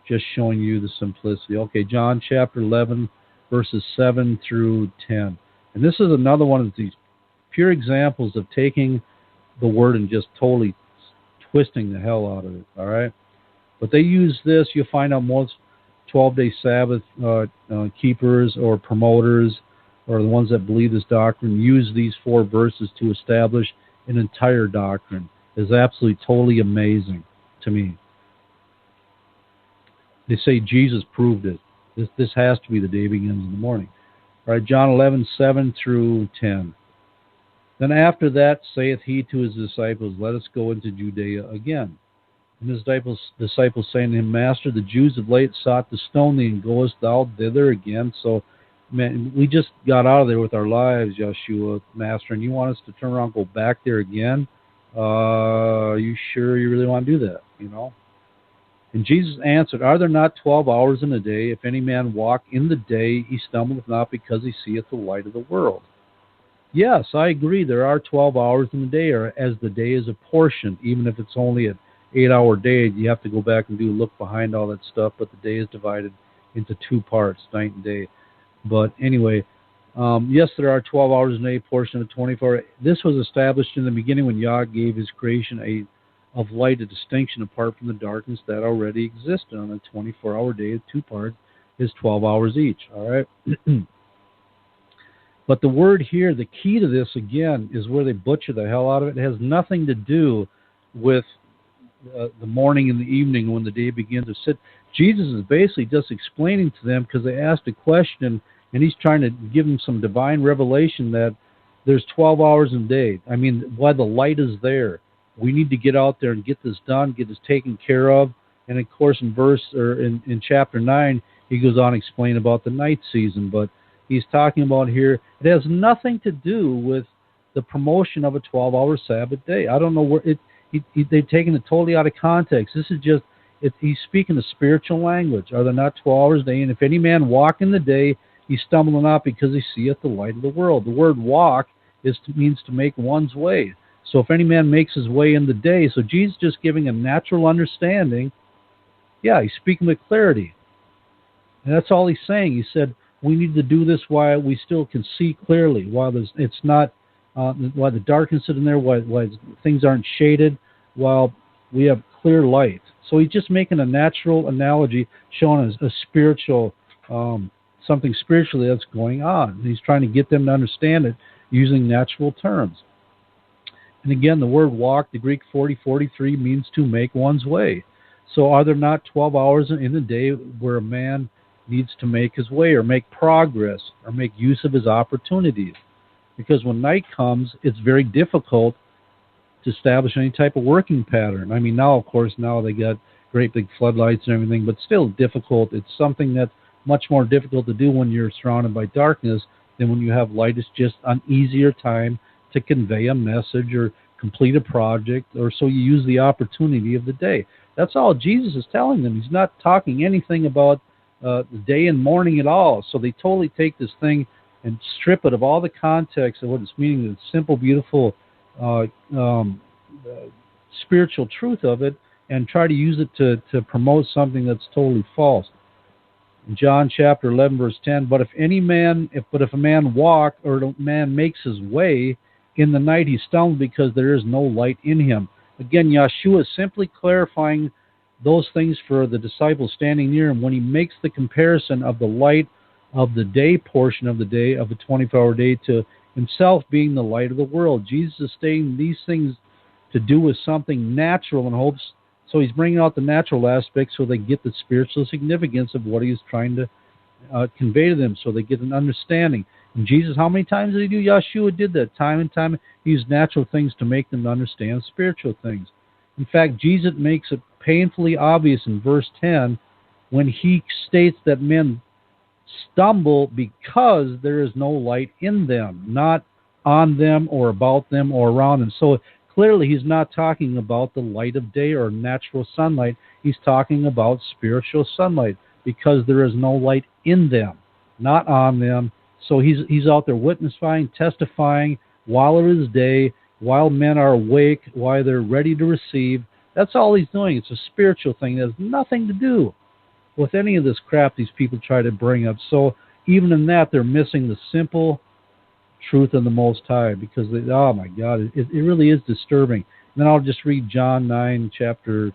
A: just showing you the simplicity. Okay, John chapter 11, verses 7 through 10. And this is another one of these pure examples of taking the word and just totally twisting the hell out of it, all right? But they use this. You'll find out most 12-day Sabbath keepers or promoters or the ones that believe this doctrine use these 4 verses to establish an entire doctrine. It's absolutely totally amazing to me. They say Jesus proved it. This has to be the day begins in the morning. All right, John 11, 7 through 10. Then after that saith he to his disciples, let us go into Judea again. And his disciples saying to him, Master, the Jews of late sought to stone thee, and goest thou thither again? So, man, we just got out of there with our lives, Yeshua, Master, and you want us to turn around and go back there again? Are you sure you really want to do that, you know? And Jesus answered, Are there not 12 hours in a day? If any man walk in the day, he stumbleth not, because he seeth the light of the world. Yes, I agree. There are 12 hours in the day, or as the day is apportioned. Even if it's only an 8-hour day, you have to go back and look behind all that stuff. But the day is divided into 2 parts, night and day. But anyway, yes, there are 12 hours in a day, portion of 24. This was established in the beginning when Yah gave his creation of light a distinction apart from the darkness that already existed. On a 24-hour day, 2 parts is 12 hours each. All right. But the word here, the key to this, again, is where they butcher the hell out of it. It has nothing to do with the morning and the evening when the day begins to sit. Jesus is basically just explaining to them because they asked a question, and he's trying to give them some divine revelation that there's 12 hours in a day. I mean, why the light is there. We need to get out there and get this done, get this taken care of. And, of course, in chapter 9, he goes on to explain about the night season. But he's talking about here, it has nothing to do with the promotion of a 12-hour Sabbath day. I don't know where they've taken it totally out of context. This is just, he's speaking a spiritual language. Are there not 12 hours a day? And if any man walk in the day, he stumble not, because he seeth the light of the world. The word walk means to make one's way. So if any man makes his way in the day, so Jesus just giving a natural understanding. Yeah, he's speaking with clarity. And that's all he's saying. He said, we need to do this while we still can see clearly, while it's not, while the darkness is in there, while things aren't shaded, while we have clear light. So he's just making a natural analogy, showing us a spiritual, something spiritually that's going on. And he's trying to get them to understand it using natural terms. And again, the word walk, the Greek 40:43, means to make one's way. So are there not 12 hours in a day where a man needs to make his way or make progress or make use of his opportunities? Because when night comes, it's very difficult to establish any type of working pattern. I mean, now, of course, they got great big floodlights and everything, but still difficult. It's something that's much more difficult to do when you're surrounded by darkness than when you have light. It's just an easier time to convey a message or complete a project, or so you use the opportunity of the day. That's all Jesus is telling them. He's not talking anything about the day and morning at all. So they totally take this thing and strip it of all the context of what it's meaning, the simple, beautiful, spiritual truth of it, and try to use it to promote something that's totally false. In John chapter 11, verse 10, but if a man walk, or a man makes his way in the night, he stumbles, because there is no light in him. Again, Yeshua is simply clarifying those things for the disciples standing near him when he makes the comparison of the light of the day portion of the day, of a 24-hour day, to himself being the light of the world. Jesus is stating these things to do with something natural, and hopes, so he's bringing out the natural aspect so they get the spiritual significance of what he's trying to convey to them, so they get an understanding. And Jesus, how many times did he do? Yeshua did that time and time. He used natural things to make them understand spiritual things. In fact, Jesus makes it painfully obvious in verse 10 when he states that men stumble because there is no light in them, not on them or about them or around them. So clearly he's not talking about the light of day or natural sunlight. He's talking about spiritual sunlight, because there is no light in them, not on them. So he's out there witnessing, testifying while it is day, while men are awake, while they're ready to receive, That's all he's doing. It's a spiritual thing. It has nothing to do with any of this crap these people try to bring up. So even in that, they're missing the simple truth of the Most High, because oh my God, it really is disturbing. And then I'll just read John 9, chapter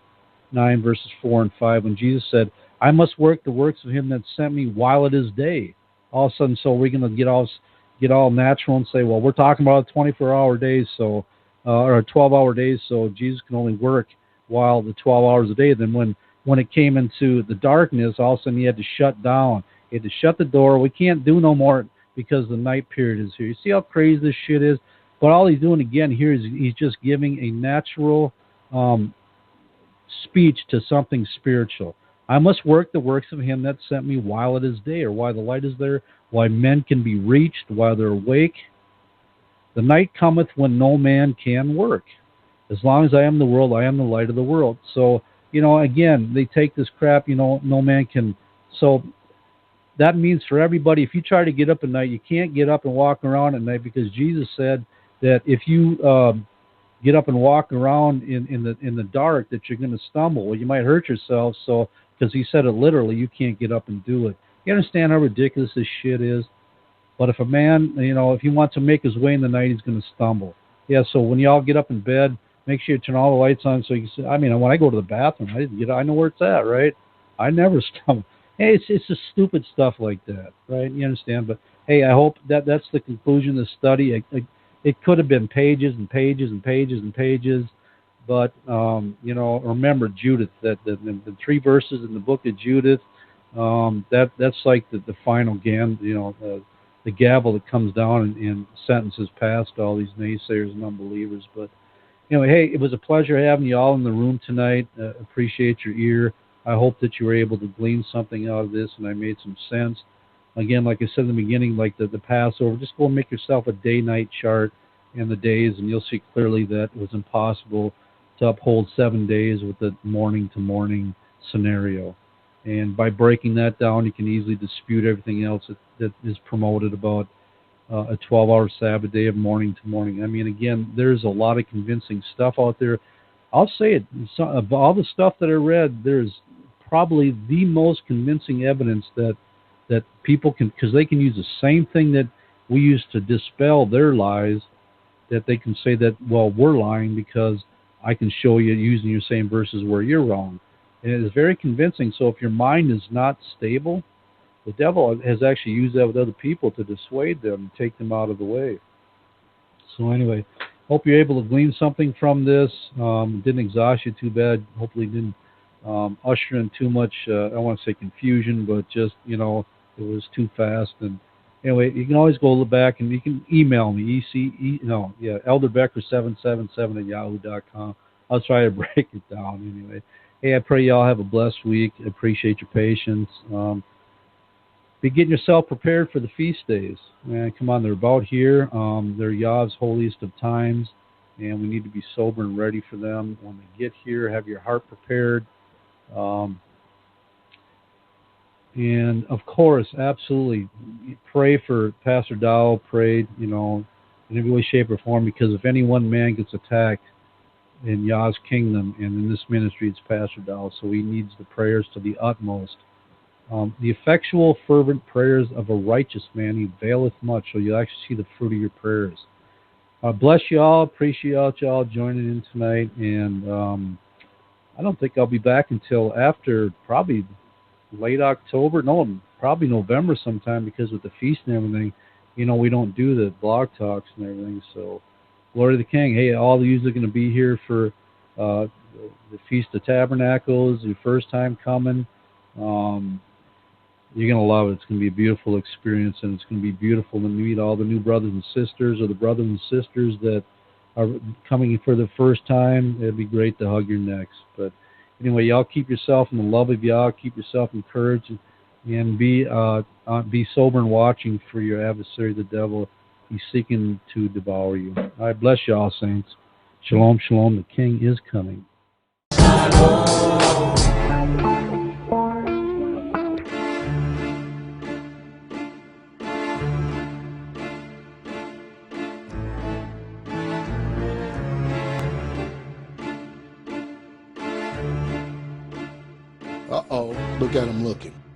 A: 9, verses 4 and 5, when Jesus said, I must work the works of him that sent me while it is day. All of a sudden, so we're going to get all natural and say, well, we're talking about 24-hour days, so or 12-hour days, so Jesus can only work while the 12 hours a day. Then when it came into the darkness, all of a sudden he had to shut down. He had to shut the door. We can't do no more because the night period is here. You see how crazy this shit is? But all he's doing again here is he's just giving a natural speech to something spiritual. I must work the works of him that sent me while it is day, or while the light is there, while men can be reached, while they're awake. The night cometh when no man can work. As long as I am the world, I am the light of the world. So, again, they take this crap, no man can. So that means for everybody, if you try to get up at night, you can't get up and walk around at night, because Jesus said that if you get up and walk around in the dark, that you're going to stumble. Well, you might hurt yourself. So, because he said it literally, you can't get up and do it. You understand how ridiculous this shit is? But if a man, if he wants to make his way in the night, he's going to stumble. Yeah, so when y'all get up in bed, make sure you turn all the lights on so you can see. I mean, when I go to the bathroom, I know where it's at, right? I never stumble. Hey, it's just stupid stuff like that, right? You understand? But, hey, I hope that's the conclusion of the study. It could have been pages and pages and pages and pages. But, remember Judith, that the 3 verses in the book of Judith, that's like the final the gavel that comes down and sentences past all these naysayers and unbelievers. But anyway, hey, it was a pleasure having you all in the room tonight. Appreciate your ear. I hope that you were able to glean something out of this, and I made some sense. Again, like I said in the beginning, like the Passover, just go and make yourself a day-night chart and the days, and you'll see clearly that it was impossible to uphold 7 days with the morning-to-morning scenario. And by breaking that down, you can easily dispute everything else that is promoted about a 12-hour Sabbath day of morning to morning. I mean, again, there's a lot of convincing stuff out there. I'll say it, of all the stuff that I read, there's probably the most convincing evidence that people can, because they can use the same thing that we use to dispel their lies, that they can say that, well, we're lying because I can show you using your same verses where you're wrong. And it is very convincing. So if your mind is not stable, the devil has actually used that with other people to dissuade them and take them out of the way. So anyway, hope you're able to glean something from this. Didn't exhaust you too bad. Hopefully didn't usher in too much, I don't want to say confusion, but just, it was too fast. And anyway, you can always go look back, and you can email me, elderbecker777@yahoo.com. I'll try to break it down anyway. Hey, I pray y'all have a blessed week. I appreciate your patience. Be getting yourself prepared for the feast days. Man, come on, they're about here. They're Yah's holiest of times, and we need to be sober and ready for them. When they get here, have your heart prepared. And, of course, absolutely, pray for Pastor Dowell. Pray, in every way, shape, or form, because if any one man gets attacked in Yah's kingdom and in this ministry, it's Pastor Dowell. So he needs the prayers to the utmost. The effectual, fervent prayers of a righteous man, he availeth much. So you'll actually see the fruit of your prayers. Bless you all. Appreciate y'all joining in tonight. And I don't think I'll be back until after probably late October. No, probably November sometime, because with the feast and everything, we don't do the blog talks and everything. So glory to the King. Hey, all of you are going to be here for the Feast of Tabernacles, your first time coming. You're going to love it. It's going to be a beautiful experience, and it's going to be beautiful to meet all the new brothers and sisters, or the brothers and sisters that are coming for the first time. It'd be great to hug your necks. But anyway, y'all keep yourself in the love of Yah. Keep yourself encouraged, and be sober and watching for your adversary, the devil. He's seeking to devour you. I bless you all, saints. Shalom, shalom. The King is coming.
C: Look at him looking.